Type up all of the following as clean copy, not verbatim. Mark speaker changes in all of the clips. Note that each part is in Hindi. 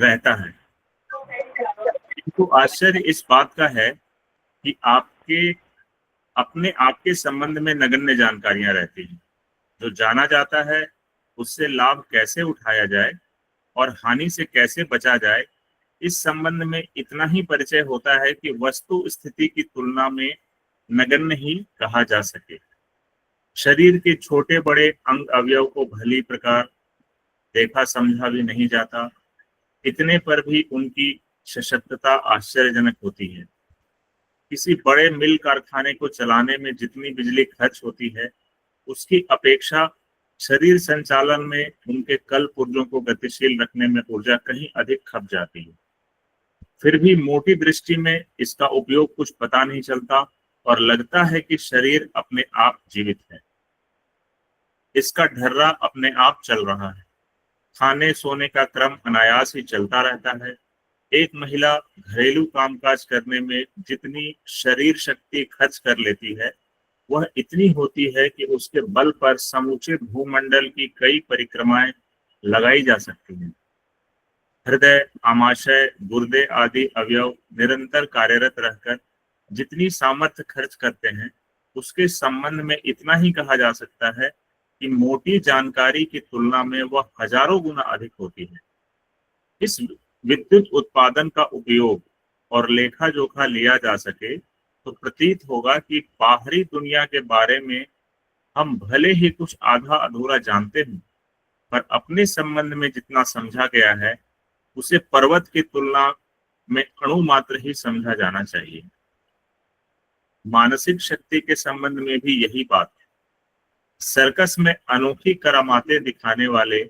Speaker 1: रहता है। इनको आश्चर्य इस बात का है कि आपके अपने आप के संबंध में नगण्य जानकारियां रहती हैं। जो जाना जाता है उससे लाभ कैसे उठाया जाए और हानि से कैसे बचा जाए, इस संबंध में इतना ही परिचय होता है कि वस्तु स्थिति की तुलना में नगण्य ही कहा जा सके। शरीर के छोटे बड़े अंग अवयव को भली प्रकार देखा समझा भी नहीं जाता, इतने पर भी उनकी सशक्तता आश्चर्यजनक होती है। किसी बड़े मिल कारखाने को चलाने में जितनी बिजली खर्च होती है, उसकी अपेक्षा शरीर संचालन में उनके कल पुर्जों को गतिशील रखने में ऊर्जा कहीं अधिक खप जाती है। फिर भी मोटी दृष्टि में इसका उपयोग कुछ पता नहीं चलता और लगता है कि शरीर अपने आप जीवित है, इसका ढर्रा अपने आप चल रहा है। खाने सोने का क्रम अनायास ही चलता रहता है। एक महिला घरेलू कामकाज करने में जितनी शरीर शक्ति खर्च कर लेती है, वह इतनी होती है कि उसके बल पर समूचे भूमंडल की कई परिक्रमाएं लगाई जा सकती हैं। हृदय, आमाशय, गुर्दे आदि अवयव निरंतर कार्यरत रहकर जितनी सामर्थ्य खर्च करते हैं, उसके संबंध में इतना ही कहा जा सकता है कि मोटी जानकारी की तुलना में वह हजारों गुना अधिक होती है। इस विद्युत उत्पादन का उपयोग और लेखा जोखा लिया जा सके तो प्रतीत होगा कि बाहरी दुनिया के बारे में हम भले ही कुछ आधा अधूरा जानते हैं, पर अपने संबंध में जितना समझा गया है उसे पर्वत की तुलना में अणु मात्र ही समझा जाना चाहिए। मानसिक शक्ति के संबंध में भी यही बात है। सर्कस में अनोखी करामातें दिखाने वाले,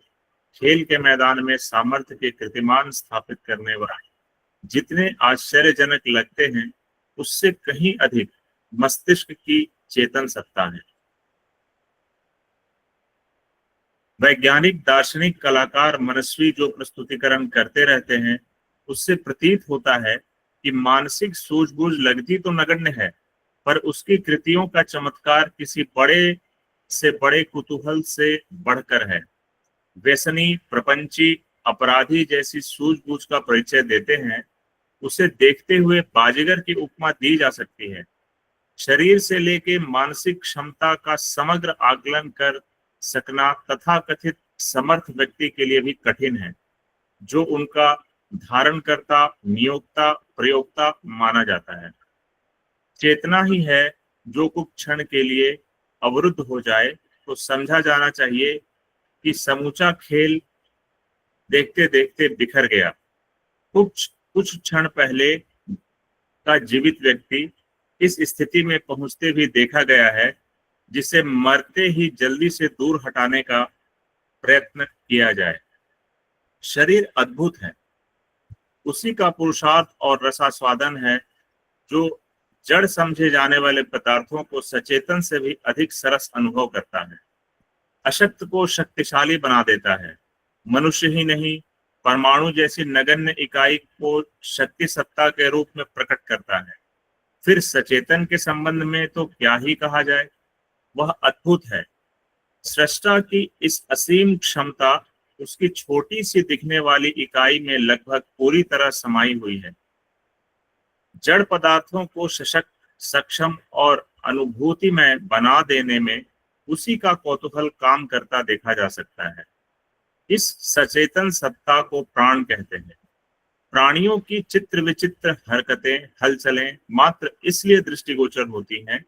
Speaker 1: खेल के मैदान में सामर्थ्य के कीर्तिमान स्थापित करने वाले जितने आश्चर्यजनक लगते हैं, उससे कहीं अधिक मस्तिष्क की चेतन सत्ता है। वैज्ञानिक, दार्शनिक, कलाकार, मनस्वी जो प्रस्तुतिकरण करते रहते हैं, उससे प्रतीत होता है कि मानसिक सूझबूझ लगती तो नगण्य है, पर उसकी कृतियों का चमत्कार किसी बड़े से बड़े कुतूहल से बढ़कर है। व्यसनी, प्रपंची, अपराधी जैसी सूझबूझ का परिचय देते हैं, उसे देखते हुए बाजीगर की उपमा दी जा सकती है। शरीर से लेके मानसिक क्षमता का समग्र आकलन कर सकना तथाकथित समर्थ व्यक्ति के लिए भी कठिन है, जो उनका धारणकर्ता, नियोक्ता, प्रयोक्ता माना जाता है। चेतना ही है जो कुछ क्षण के लिए अवरुद्ध हो जाए तो समझा जाना चाहिए कि समूचा खेल देखते देखते बिखर गया। कुछ कुछ क्षण पहले का जीवित व्यक्ति इस स्थिति में पहुंचते भी देखा गया है, जिसे मरते ही जल्दी से दूर हटाने का प्रयत्न किया जाए। शरीर अद्भुत है, उसी का पुरुषार्थ और रसास्वादन है जो जड़ समझे जाने वाले पदार्थों को सचेतन से भी अधिक सरस अनुभव करता है, अशक्त को शक्तिशाली बना देता है। मनुष्य ही नहीं, परमाणु जैसी नगण्य इकाई को शक्ति सत्ता के रूप में प्रकट करता है। फिर सचेतन के संबंध में तो क्या ही कहा जाए, वह अद्भुत है। सृष्टा की इस असीम क्षमता उसकी छोटी सी दिखने वाली इकाई में लगभग पूरी तरह समाई हुई है। जड़ पदार्थों को सशक्त, सक्षम और अनुभूति में बना देने में उसी का कौतूहल काम करता देखा जा सकता है। इस सचेतन सत्ता को प्राण कहते हैं। प्राणियों की चित्र विचित्र हरकतें, हलचलें मात्र इसलिए दृष्टिगोचर होती हैं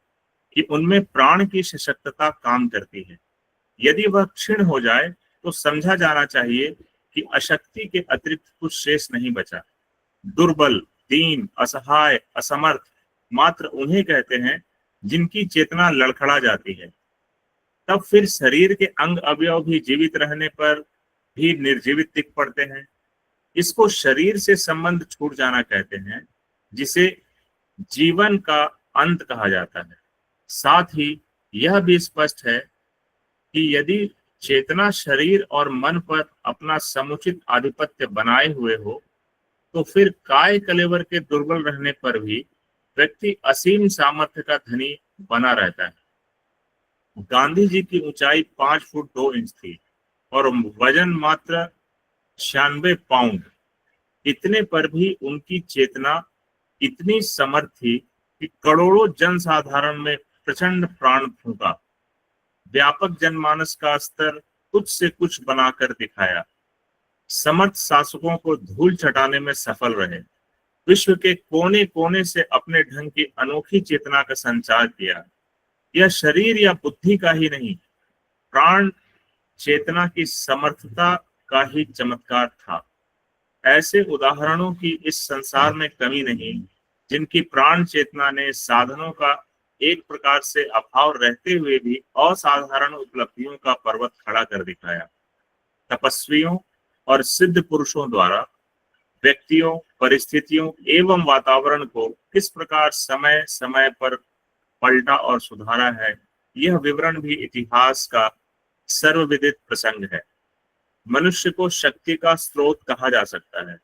Speaker 1: कि उनमें प्राण की सशक्तता काम करती है। यदि वह क्षीण हो जाए तो समझा जाना चाहिए कि अशक्ति के अतिरिक्त कुछ शेष नहीं बचा। दुर्बल, दीन, असहाय, असमर्थ मात्र उन्हें कहते हैं जिनकी चेतना लड़खड़ा जाती है। तब फिर शरीर के अंग अवयव भी जीवित रहने पर भी निर्जीवित दिख पड़ते हैं। इसको शरीर से संबंध छूट जाना कहते हैं, जिसे जीवन का अंत कहा जाता है। साथ ही यह भी स्पष्ट है कि यदि चेतना शरीर और मन पर अपना समुचित आधिपत्य बनाए हुए हो, तो फिर काय कलेवर के दुर्बल रहने पर भी व्यक्ति असीम सामर्थ्य का धनी बना रहता है। गांधी जी की ऊंचाई 5 फुट 2 इंच थी और वजन मात्र 96 पाउंड। इतने पर भी उनकी चेतना इतनी समर्थ थी कि करोड़ों जनसाधारण में प्रचंड प्राण फूंका, व्यापक जनमानस का स्तर कुछ से कुछ बनाकर दिखाया, समर्थ शासकों को धूल चटाने में सफल रहे, विश्व के कोने कोने से अपने ढंग की अनोखी चेतना का संचार किया। यह शरीर या बुद्धि का ही नहीं, प्राण चेतना की समर्थता का ही चमत्कार था। ऐसे उदाहरणों की इस संसार में कमी नहीं, जिनकी प्राण चेतना ने साधनों का एक प्रकार से अभाव रहते हुए भी असाधारण उपलब्धियों का पर्वत खड़ा कर दिखाया। तपस्वियों और सिद्ध पुरुषों द्वारा व्यक्तियों, परिस्थितियों एवं वातावरण को किस प्रकार समय समय पर पलटा और सुधारा है, यह विवरण भी इतिहास का सर्वविदित प्रसंग है। मनुष्य को शक्ति का स्रोत कहा जा सकता है।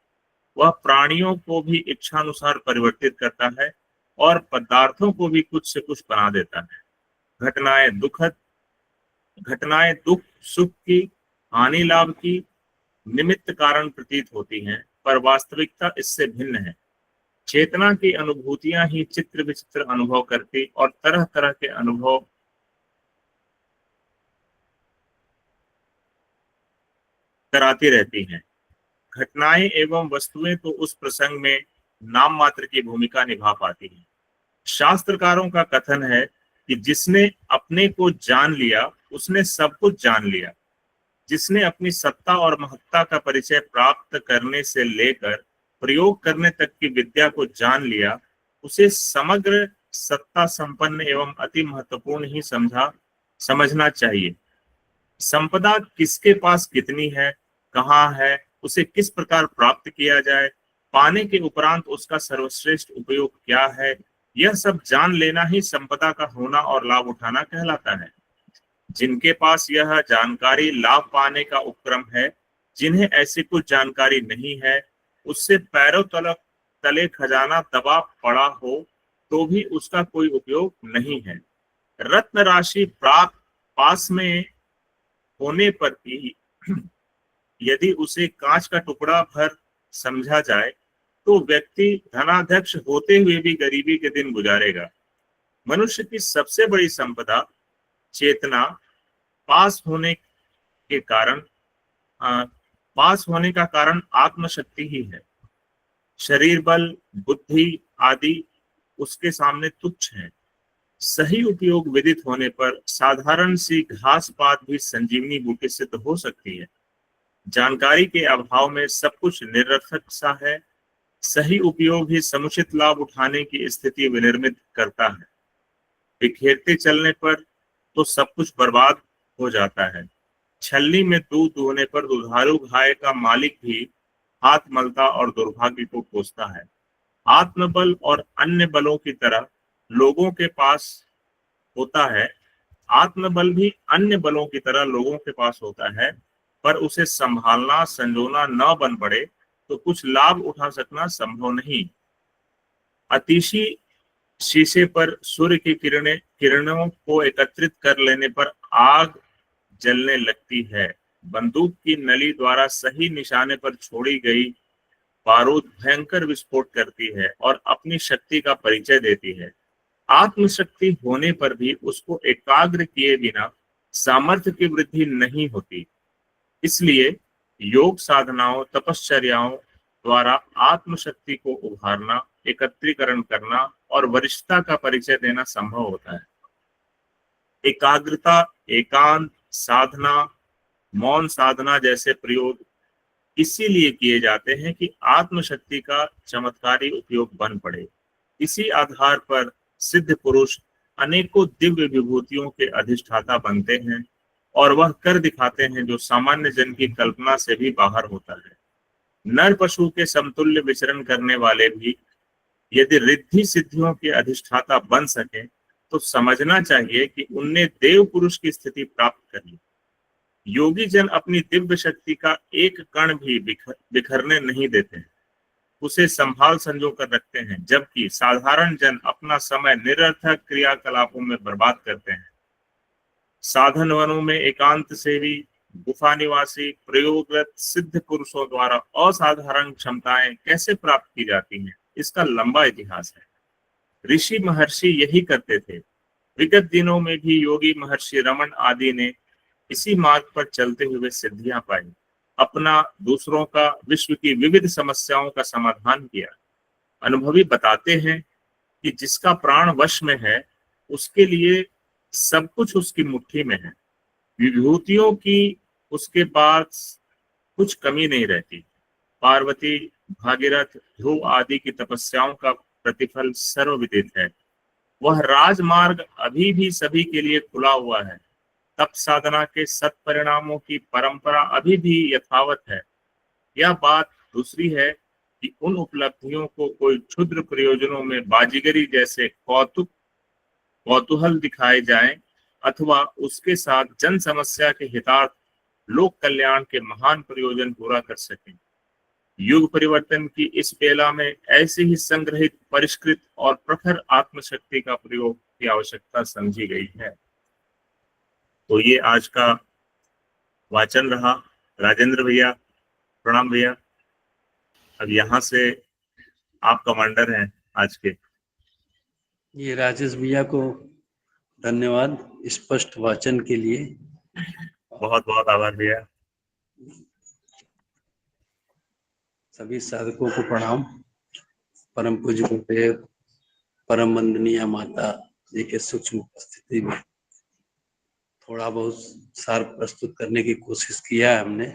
Speaker 1: वह प्राणियों को भी इच्छानुसार परिवर्तित करता है और पदार्थों को भी कुछ से कुछ बना देता है। घटनाएं दुख सुख की, हानि लाभ की निमित्त कारण प्रतीत होती हैं, पर वास्तविकता इससे भिन्न है। चेतना की अनुभूतियां ही चित्र विचित्र अनुभव करती और तरह तरह के अनुभव कराती रहती हैं। घटनाएं एवं वस्तुएं तो उस प्रसंग में नाम मात्र की भूमिका निभा पाती हैं। शास्त्रकारों का कथन है कि जिसने अपने को जान लिया उसने सब कुछ जान लिया। जिसने अपनी सत्ता और महत्ता का परिचय प्राप्त करने से लेकर प्रयोग करने तक की विद्या को जान लिया, उसे समग्र सत्ता संपन्न एवं अति महत्वपूर्ण ही समझना चाहिए। संपदा किसके पास कितनी है, कहाँ है, उसे किस प्रकार प्राप्त किया जाए, पाने के उपरांत उसका सर्वश्रेष्ठ उपयोग क्या है, यह सब जान लेना ही संपदा का होना और लाभ उठाना कहलाता है। जिनके पास यह जानकारी लाभ पाने का उपक्रम है, जिन्हें ऐसी कुछ जानकारी नहीं है, उससे पैरों तले खजाना दबा पड़ा हो तो भी उसका कोई उपयोग नहीं है। रत्न राशि प्राप्त पास में होने पर भी यदि उसे कांच का टुकड़ा भर समझा जाए तो व्यक्ति धनाध्यक्ष होते हुए भी गरीबी के दिन गुजारेगा। मनुष्य की सबसे बड़ी संपदा चेतना पास होने के कारण पास होने का कारण आत्मशक्ति ही है। शरीर बल, बुद्धि आदि उसके सामने तुच्छ है। सही उपयोग विदित होने पर साधारण सी घास पात भी संजीवनी बूटी सिद्ध हो सकती है। जानकारी के अभाव में सब कुछ निरर्थक सा है। सही उपयोग ही समुचित लाभ उठाने की स्थिति विनिर्मित करता है। बिखेरते चलने पर तो सब कुछ बर्बाद हो जाता है। छलनी में दूध दुहने पर दुधारू गाय का मालिक भी हाथ मलता और दुर्भाग्य को कोसता है। आत्मबल और अन्य बलों की तरह लोगों के पास होता है। आत्मबल भी अन्य बलों की तरह लोगों के पास होता है, पर उसे संभालना संजोना न बन पड़े तो कुछ लाभ उठा सकना संभव नहीं। अतिशी शीशे पर सूर्य की किरणों को एकत्रित कर लेने पर आग जलने लगती है। बंदूक की नली द्वारा सही निशाने पर छोड़ी गई बारूद भयंकर विस्फोट करती है और अपनी शक्ति का परिचय देती है। आत्मशक्ति होने पर भी उसको एकाग्र किए बिना सामर्थ्य की वृद्धि नहीं होती। इसलिए योग साधनाओं, तपश्चर्याओं द्वारा आत्मशक्ति को उभारना, एकत्रीकरण करना और वरिष्ठता का परिचय देना संभव होता है। एकाग्रता, एकांत साधना, मौन साधना जैसे प्रयोग इसीलिए किए जाते हैं कि आत्मशक्ति का चमत्कारी उपयोग बन पड़े। इसी आधार पर सिद्ध पुरुष अनेकों दिव्य विभूतियों के अधिष्ठाता बनते हैं और वह कर दिखाते हैं जो सामान्य जन की कल्पना से भी बाहर होता है। नर पशु के समतुल्य विचरण करने वाले भी यदि रिद्धि सिद्धियों के अधिष्ठाता बन सके तो समझना चाहिए कि उनने देव पुरुष की स्थिति प्राप्त कर ली। योगी जन अपनी दिव्य शक्ति का एक कण भी बिखरने नहीं देते, उसे संभाल संजो कर रखते हैं, जबकि साधारण जन अपना समय निरर्थक क्रियाकलापों में बर्बाद करते हैं। साधन वनों में एकांत से भी गुफा निवासी प्रयोगरत सिद्ध पुरुषों द्वारा असाधारण क्षमताएं कैसे प्राप्त की जाती हैं, इसका लंबा इतिहास है। ऋषि महर्षि यही करते थे। विगत दिनों में भी योगी महर्षि रमन आदि ने इसी मार्ग पर चलते हुए सिद्धियां पाई, अपना दूसरों का विश्व की विविध समस्याओं का समाधान किया। अनुभवी बताते हैं कि जिसका प्राण वश में है उसके लिए सब कुछ उसकी मुट्ठी में है। विभूतियों की उसके पास कुछ कमी नहीं रहती। पार्वती, भागीरथ, ध्रुव आदि की तपस्याओं का प्रतिफल सर्वविदित है। वह राजमार्ग अभी भी सभी के लिए खुला हुआ है। तप साधना के सत्परिणामों की परंपरा अभी भी यथावत है। यह बात दूसरी है कि उन उपलब्धियों को कोई क्षुद्र प्रयोजनों में बाजीगरी जैसे कौतूहल दिखाए जाएं अथवा उसके साथ जन समस्या के हितार्थ लोक कल्याण के महान प्रयोजन पूरा कर सकें। युग परिवर्तन की इस बेला में ऐसे ही संग्रहित, परिष्कृत और प्रखर आत्मशक्ति का प्रयोग की आवश्यकता समझी गई है। तो ये आज का वाचन रहा। राजेंद्र भैया, प्रणाम भैया। अब यहाँ से आप कमांडर हैं आज के।
Speaker 2: ये राजेश भैया को धन्यवाद स्पष्ट वाचन के लिए।
Speaker 1: बहुत बहुत आभार भैया।
Speaker 2: सभी साधकों को प्रणाम। परम पूज्य गुरुदेव, परम वंदनीय माता जी के सूक्ष्म उपस्थिति में थोड़ा बहुत सार प्रस्तुत करने की कोशिश किया है हमने,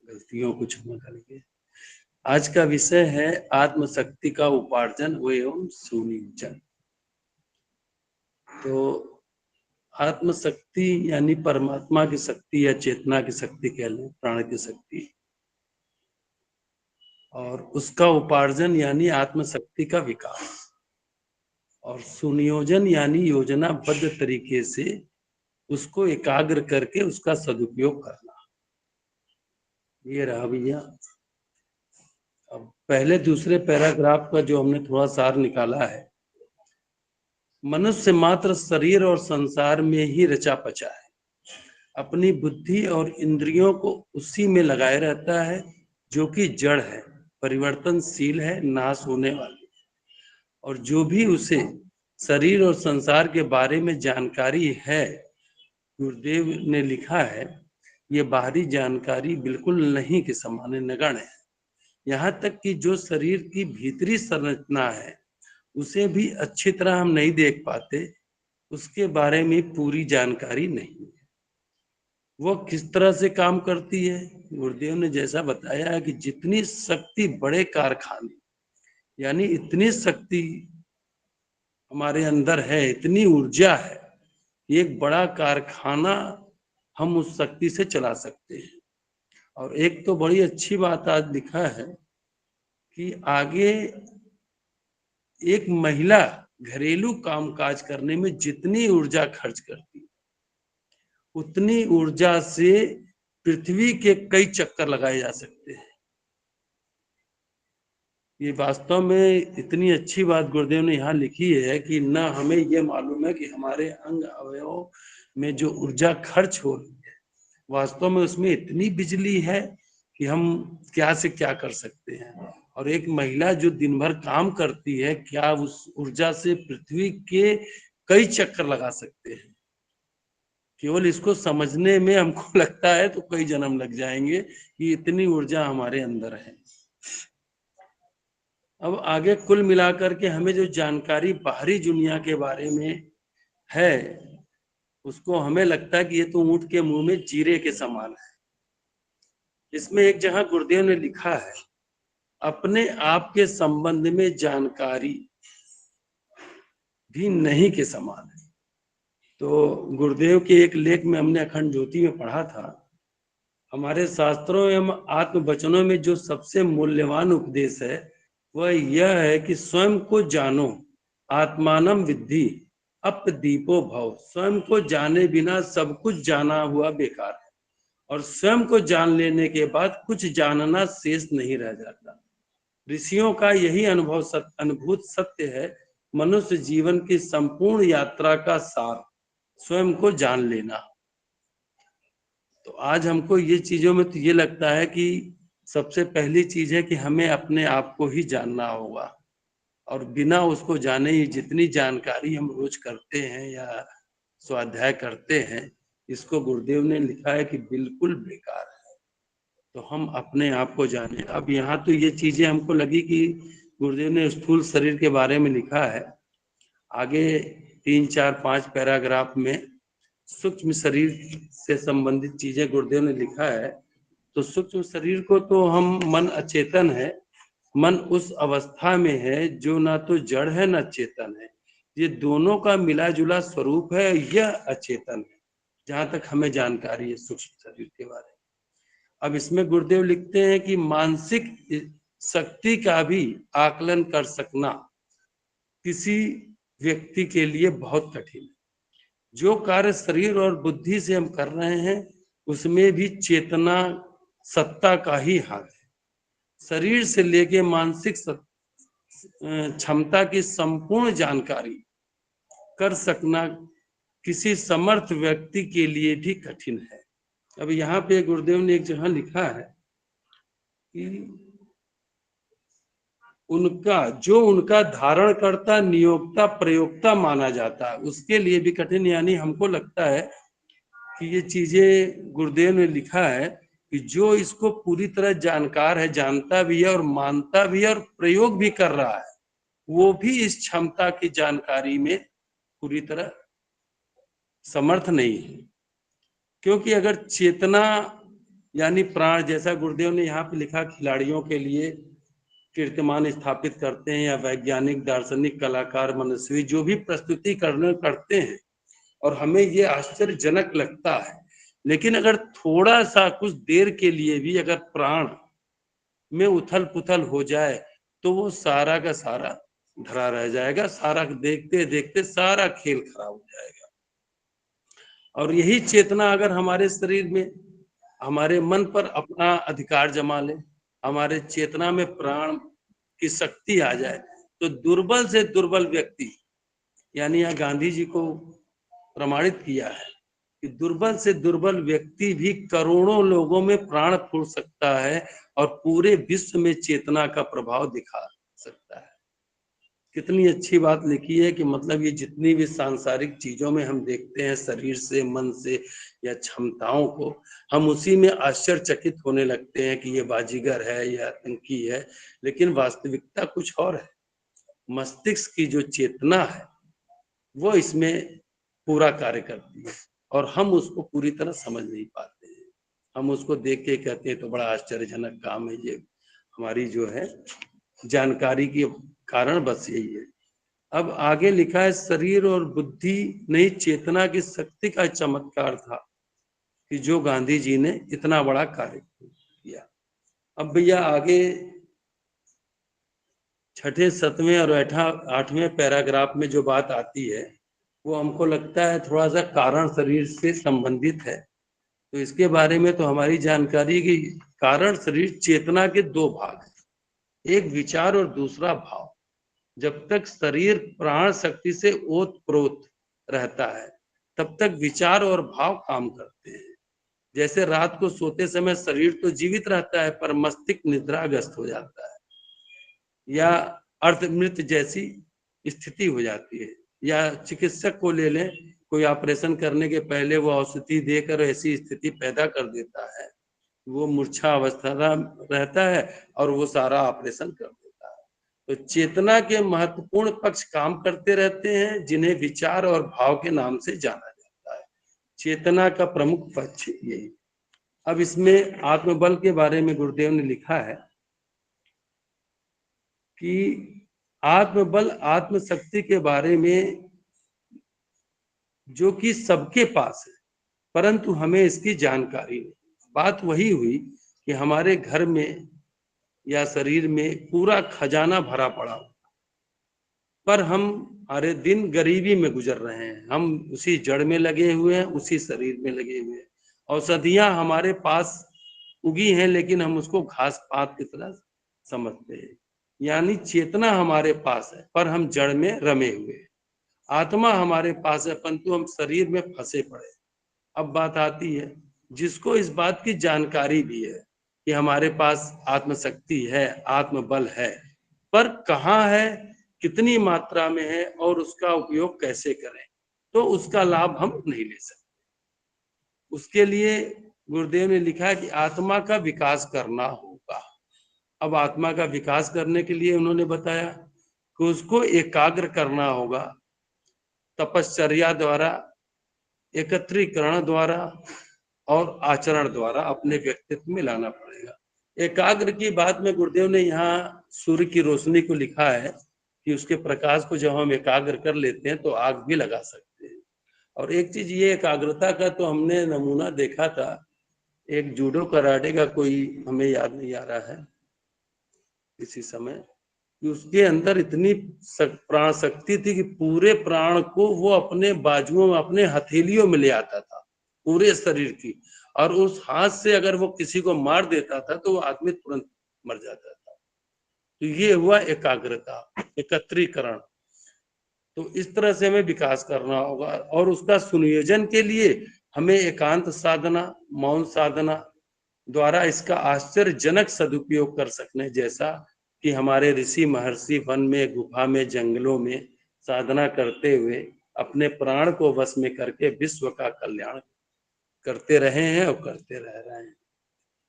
Speaker 2: गलतियों को क्षमा करके। आज का विषय है आत्मशक्ति का उपार्जन एवं सुनियोजन। तो आत्मशक्ति यानी परमात्मा की शक्ति या चेतना की शक्ति कह लें, प्राण की शक्ति, और उसका उपार्जन यानी आत्मशक्ति का विकास, और सुनियोजन यानी योजनाबद्ध तरीके से उसको एकाग्र करके उसका सदुपयोग करना। ये रहा भैया। अब पहले दूसरे पैराग्राफ का जो हमने थोड़ा सार निकाला है, मनुष्य मात्र शरीर और संसार में ही रचा पचा है। अपनी बुद्धि और इंद्रियों को उसी में लगाए रहता है जो कि जड़ है, परिवर्तनशील है, नाश होने वाली। और जो भी उसे शरीर और संसार के बारे में जानकारी है, गुरुदेव ने लिखा है, ये बाहरी जानकारी बिल्कुल नहीं के समान नगण्य है। यहाँ तक कि जो शरीर की भीतरी संरचना है उसे भी अच्छी तरह हम नहीं देख पाते, उसके बारे में पूरी जानकारी नहीं है। वो किस तरह से काम करती है, गुरुदेव ने जैसा बताया है कि जितनी शक्ति बड़े कारखाने, यानी इतनी शक्ति हमारे अंदर है, इतनी ऊर्जा है, एक बड़ा कारखाना हम उस शक्ति से चला सकते हैं। और एक तो बड़ी अच्छी बात आज लिखा है कि आगे एक महिला घरेलू कामकाज करने में जितनी ऊर्जा खर्च करती, उतनी ऊर्जा से पृथ्वी के कई चक्कर लगाए जा सकते हैं। ये वास्तव में इतनी अच्छी बात गुरुदेव ने यहाँ लिखी है कि न हमें ये मालूम है कि हमारे अंग अवयव में जो ऊर्जा खर्च हो रही है, वास्तव में उसमें इतनी बिजली है कि हम क्या से क्या कर सकते हैं। और एक महिला जो दिन भर काम करती है, क्या उस ऊर्जा से पृथ्वी के कई चक्कर लगा सकते हैं। केवल इसको समझने में हमको लगता है तो कई जन्म लग जाएंगे कि इतनी ऊर्जा हमारे अंदर है। अब आगे कुल मिलाकर के हमें जो जानकारी बाहरी दुनिया के बारे में है, उसको हमें लगता है कि ये तो ऊंट के मुंह में जीरे के समान है। इसमें एक जगह गुरुदेव ने लिखा है, अपने आप के संबंध में जानकारी भी नहीं के समान है। तो गुरुदेव के एक लेख में हमने अखंड ज्योति में पढ़ा था, हमारे शास्त्रों एवं आत्मवचनों में जो सबसे मूल्यवान उपदेश है वह यह है कि स्वयं को जानो, आत्मानम विद्धि अपदीपो भव। स्वयं को जाने बिना सब कुछ जाना हुआ बेकार है, और स्वयं को जान लेने के बाद कुछ जानना शेष नहीं रह जाता। ऋषियों का यही अनुभूत सत्य है। मनुष्य जीवन की संपूर्ण यात्रा का सार स्वयं को जान लेना। तो आज हमको ये चीजों में तो ये लगता है कि सबसे पहली चीज है कि हमें अपने आप को ही जानना होगा, और बिना उसको जाने ही जितनी जानकारी हम रोज करते हैं या स्वाध्याय करते हैं, इसको गुरुदेव ने लिखा है कि बिल्कुल बेकार है। तो हम अपने आप को जाने। अब यहाँ तो ये चीजें हमको लगी कि गुरुदेव ने स्थूल शरीर के बारे में लिखा है, आगे 3, 4, 5 पैराग्राफ में सूक्ष्म शरीर से संबंधित चीजें गुरुदेव ने लिखा है। तो सूक्ष्म शरीर को तो हम मन अचेतन है, मन उस अवस्था में है जो ना तो जड़ है ना चेतन है, ये दोनों का मिला जुला स्वरूप है, यह अचेतन है, जहां तक हमें जानकारी है सूक्ष्म शरीर के बारे में। अब इसमें गुरुदेव लिखते हैं कि मानसिक शक्ति का भी आकलन कर सकना किसी व्यक्ति के लिए बहुत कठिन है। जो कार्य शरीर और बुद्धि से हम कर रहे हैं उसमें भी चेतना सत्ता का ही हाथ है। शरीर से लेके मानसिक क्षमता की संपूर्ण जानकारी कर सकना किसी समर्थ व्यक्ति के लिए भी कठिन है। अब यहाँ पे गुरुदेव ने एक जगह लिखा है कि उनका धारण करता नियोक्ता प्रयोक्ता माना जाता है, उसके लिए भी कठिन। यानी हमको लगता है कि ये चीजें गुरुदेव ने लिखा है कि जो इसको पूरी तरह जानकार है, जानता भी है और मानता भी है और प्रयोग भी कर रहा है, वो भी इस क्षमता की जानकारी में पूरी तरह समर्थ नहीं है। क्योंकि अगर चेतना यानी प्राण, जैसा गुरुदेव ने यहाँ पे लिखा, खिलाड़ियों के लिए कीर्तिमान स्थापित करते हैं या वैज्ञानिक, दार्शनिक, कलाकार, मनस्वी जो भी प्रस्तुति करते हैं, और हमें ये आश्चर्यजनक लगता है, लेकिन अगर थोड़ा सा कुछ देर के लिए भी अगर प्राण में उथल पुथल हो जाए तो वो सारा का सारा धरा रह जाएगा, सारा देखते देखते सारा खेल खराब हो जाएगा। और यही चेतना अगर हमारे शरीर में, हमारे मन पर अपना अधिकार जमा ले, हमारे चेतना में प्राण की शक्ति आ जाए, तो दुर्बल से दुर्बल व्यक्ति, यानी यहाँ गांधी जी को प्रमाणित किया है कि दुर्बल से दुर्बल व्यक्ति भी करोड़ों लोगों में प्राण फूंक सकता है और पूरे विश्व में चेतना का प्रभाव दिखा सकता है। कितनी अच्छी बात लिखी है कि मतलब ये जितनी भी सांसारिक चीजों में हम देखते हैं शरीर से, मन से या क्षमताओं को, हम उसी में आश्चर्यचकित होने लगते हैं कि ये बाजीगर है या आतंकी है, लेकिन वास्तविकता कुछ और है। मस्तिष्क की जो चेतना है वो इसमें पूरा कार्य करती है और हम उसको पूरी तरह समझ नहीं पाते हैं। हम उसको देख के कहते हैं तो बड़ा आश्चर्यजनक काम है, ये हमारी जो है जानकारी के कारण बस यही है। अब आगे लिखा है, शरीर और बुद्धि नहीं चेतना की शक्ति का चमत्कार था कि जो गांधी जी ने इतना बड़ा कार्य किया। अब भैया आगे 6, 7 और 8वें पैराग्राफ में जो बात आती है वो हमको लगता है थोड़ा सा कारण शरीर से संबंधित है। तो इसके बारे में तो हमारी जानकारी की कारण शरीर चेतना के 2 भाग हैं, एक विचार और दूसरा भाव। जब तक शरीर प्राण शक्ति से ओतप्रोत रहता है तब तक विचार और भाव काम करते हैं। जैसे रात को सोते समय शरीर तो जीवित रहता है पर मस्तिष्क निद्राग्रस्त हो जाता है या अर्धमृत जैसी स्थिति हो जाती है। या चिकित्सक को ले लें, कोई ऑपरेशन करने के पहले वो औषधि देकर ऐसी स्थिति पैदा कर देता है, वो मूर्छा अवस्था रहता है और वो सारा ऑपरेशन कर देता है। तो चेतना के महत्वपूर्ण पक्ष काम करते रहते हैं जिन्हें विचार और भाव के नाम से जाना जाता है। चेतना का प्रमुख पक्ष यही। अब इसमें आत्मबल के बारे में गुरुदेव ने लिखा है कि आत्मबल आत्मशक्ति के बारे में जो कि सबके पास है परंतु हमें इसकी जानकारी नहीं। बात वही हुई कि हमारे घर में या शरीर में पूरा खजाना भरा पड़ा हो पर हम हर दिन गरीबी में गुजर रहे हैं, हम उसी जड़ में लगे हुए हैं, उसी शरीर में लगे हुए हैं। औषधियां हमारे पास उगी हैं लेकिन हम उसको घास पात की तरह समझते हैं। यानी चेतना हमारे पास है पर हम जड़ में रमे हुए हैं। आत्मा हमारे पास है परंतु हम शरीर में फंसे पड़े। अब बात आती है जिसको इस बात की जानकारी भी है कि हमारे पास आत्मशक्ति है, आत्मबल है, पर कहाँ है, कितनी मात्रा में है और उसका उपयोग कैसे करें, तो उसका लाभ हम नहीं ले सकते। उसके लिए गुरुदेव ने लिखा है कि आत्मा का विकास करना होगा। अब आत्मा का विकास करने के लिए उन्होंने बताया कि उसको एकाग्र करना होगा, तपश्चर्या द्वारा, एकत्रीकरण द्वारा और आचरण द्वारा अपने व्यक्तित्व में लाना पड़ेगा। एकाग्र की बात में गुरुदेव ने यहाँ सूर्य की रोशनी को लिखा है कि उसके प्रकाश को जब हम एकाग्र कर लेते हैं तो आग भी लगा सकते हैं। और एक चीज ये एकाग्रता का तो हमने नमूना देखा था, एक जूडो कराटे का, कोई हमें याद नहीं आ रहा है इसी समय, कि उसके अंदर इतनी प्राण शक्ति थी कि पूरे प्राण को वो अपने बाजुओं में, अपने हथेलियों में ले आता था, पूरे शरीर की, और उस हाथ से अगर वो किसी को मार देता था तो वो आदमी तुरंत मर जाता था। तो ये हुआ एकाग्रता, एकत्रीकरण। तो इस तरह से हमें विकास करना होगा, और उसका सुनियोजन के लिए हमें एकांत साधना, मौन साधना द्वारा इसका आश्चर्यजनक सदुपयोग कर सकने, जैसा कि हमारे ऋषि महर्षि वन में, गुफा में, जंगलों में साधना करते हुए अपने प्राण को वश में करके विश्व का कल्याण करते रहे हैं और करते रह रहे हैं।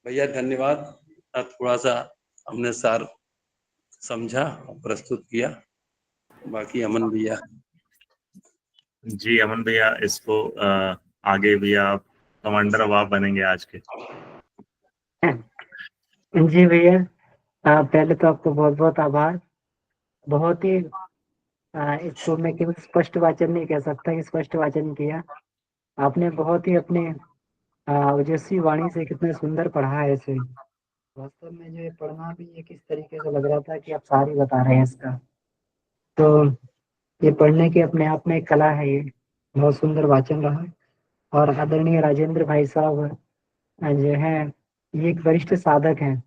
Speaker 2: भैया धन्यवाद, थोड़ा सा हमने सार समझा और प्रस्तुत किया। बाकी अमन भैया।
Speaker 1: जी अमन भैया, इसको आगे भी आप कमांडर अब आप बनेंगे आज के।
Speaker 3: जी भैया, पहले तो आपको बहुत बहुत आभार। बहुत ही इसको मैं केवल स्पष्ट वाचन नहीं कह सकता कि स्पष्ट वाचन किया आपने। बहुत ही अपने ओजस्वी वाणी से कितने सुंदर पढ़ा है इसे। वास्तव में जो ये पढ़ना भी ये किस तरीके से लग रहा था कि आप सारे बता रहे हैं इसका। तो ये पढ़ने की अपने आप में एक कला है, ये बहुत सुंदर वाचन रहा। और आदरणीय राजेंद्र भाई साहब जो है ये एक वरिष्ठ साधक हैं,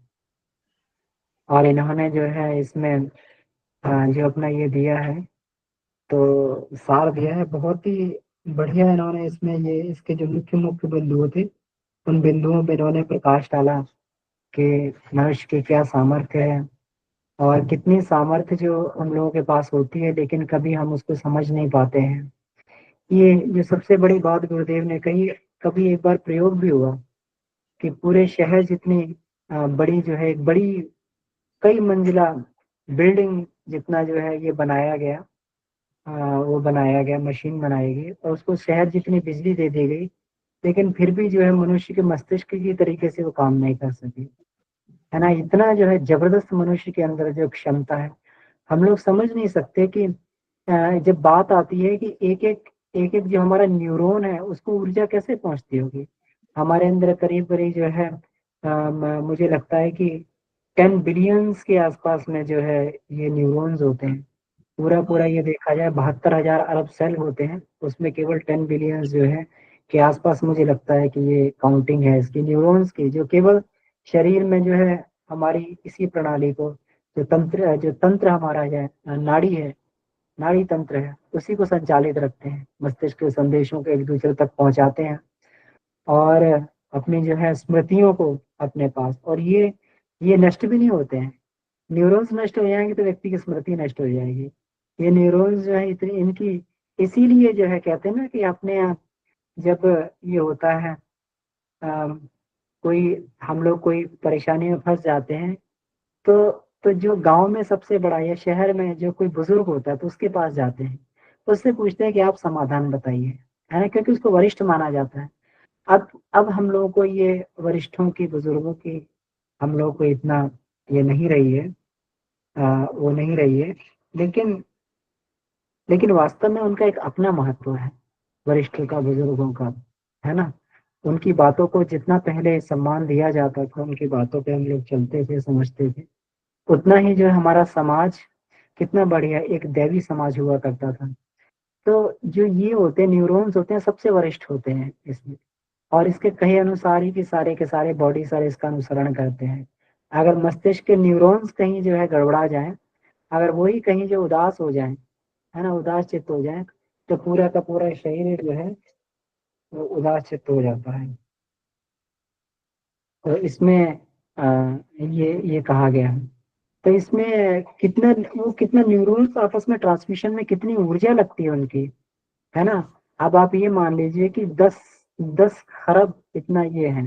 Speaker 3: और इन्होंने जो है इसमें जो अपना ये दिया है, तो सार दिया है बहुत ही बढ़िया। इन्होंने इसमें ये इसके जो मुख्य मुख्य बिंदु थे, उन बिंदुओं पे इन्होंने प्रकाश डाला कि मनुष्य की क्या सामर्थ्य है, और कितनी सामर्थ्य जो हम लोगों के पास होती है, लेकिन कभी हम उसको समझ नहीं पाते हैं। ये जो सबसे बड़ी बात गुरुदेव ने कही, कभी एक बार प्रयोग भी हुआ कि पूरे शहर जितनी बड़ी जो है, एक बड़ी कई मंजिला बिल्डिंग जितना जो है ये बनाया गया, वो बनाया गया, मशीन बनाई गई और उसको शहर जितनी बिजली दे दी गई, लेकिन फिर भी जो है मनुष्य के मस्तिष्क की तरीके से वो काम नहीं कर सकी, है ना। इतना जो है जबरदस्त मनुष्य के अंदर जो क्षमता है, हम लोग समझ नहीं सकते कि जब बात आती है कि एक एक जो हमारा न्यूरॉन है उसको ऊर्जा कैसे पहुंचती होगी। हमारे अंदर करीब करीब जो है मुझे लगता है कि 10 बिलियंस के आसपास में जो है ये न्यूरॉन्स होते हैं। पूरा पूरा ये देखा जाए 72,000 अरब सेल होते हैं, उसमें केवल 10 बिलियंस जो है के आसपास मुझे लगता है कि ये काउंटिंग है इसकी न्यूरॉन्स की, जो केवल शरीर में जो है हमारी इसी प्रणाली को, जो तंत्र हमारा है, नाड़ी है, नाड़ी तंत्र है, उसी को संचालित रखते हैं, मस्तिष्क के संदेशों को एक दूसरे तक पहुंचाते हैं और अपनी जो है स्मृतियों को अपने पास। और ये नष्ट भी नहीं होते हैं। न्यूरॉन्स नष्ट हो जाएंगे तो व्यक्ति की स्मृति नष्ट हो जाएगी। ये न्यूरॉन्स जो है इतनी इनकी, इसीलिए जो है कहते हैं ना कि अपने आप जब ये होता है कोई, हम लोग कोई परेशानी में फंस जाते हैं, तो जो गांव में सबसे बड़ा या शहर में जो कोई बुजुर्ग होता है तो उसके पास जाते हैं, उससे पूछते हैं कि आप समाधान बताइए, है ना, क्योंकि उसको वरिष्ठ माना जाता है। अब हम लोगों को ये वरिष्ठों की, बुजुर्गों की हम लोग को इतना ये नहीं रही है, वो नहीं रही है, लेकिन लेकिन वास्तव में उनका एक अपना महत्व है, वरिष्ठों का, बुजुर्गों का, है ना। उनकी बातों को जितना पहले सम्मान दिया जाता था, उनकी बातों पे हम लोग चलते थे, समझते थे, उतना ही जो है हमारा समाज कितना बढ़िया एक दैवी समाज हुआ करता था। तो जो ये होते हैं न्यूरॉन्स होते हैं सबसे वरिष्ठ होते हैं इसमें, और इसके कहे अनुसार ही कि सारे के सारे बॉडी सारे इसका अनुसरण करते हैं। अगर मस्तिष्क के न्यूरॉन्स कहीं जो है गड़बड़ा जाए, अगर वही कहीं जो उदास हो जाए, है ना, उदास चित्त हो जाए, तो पूरा का पूरा शरीर जो है वो उदास चित्त हो जाता है। तो इसमें ये कहा गया है। तो इसमें कितना न्यूरॉन्स आपस में ट्रांसमिशन में कितनी ऊर्जा लगती है उनकी, है ना। अब आप ये मान लीजिए कि 10 खरब इतना ये है,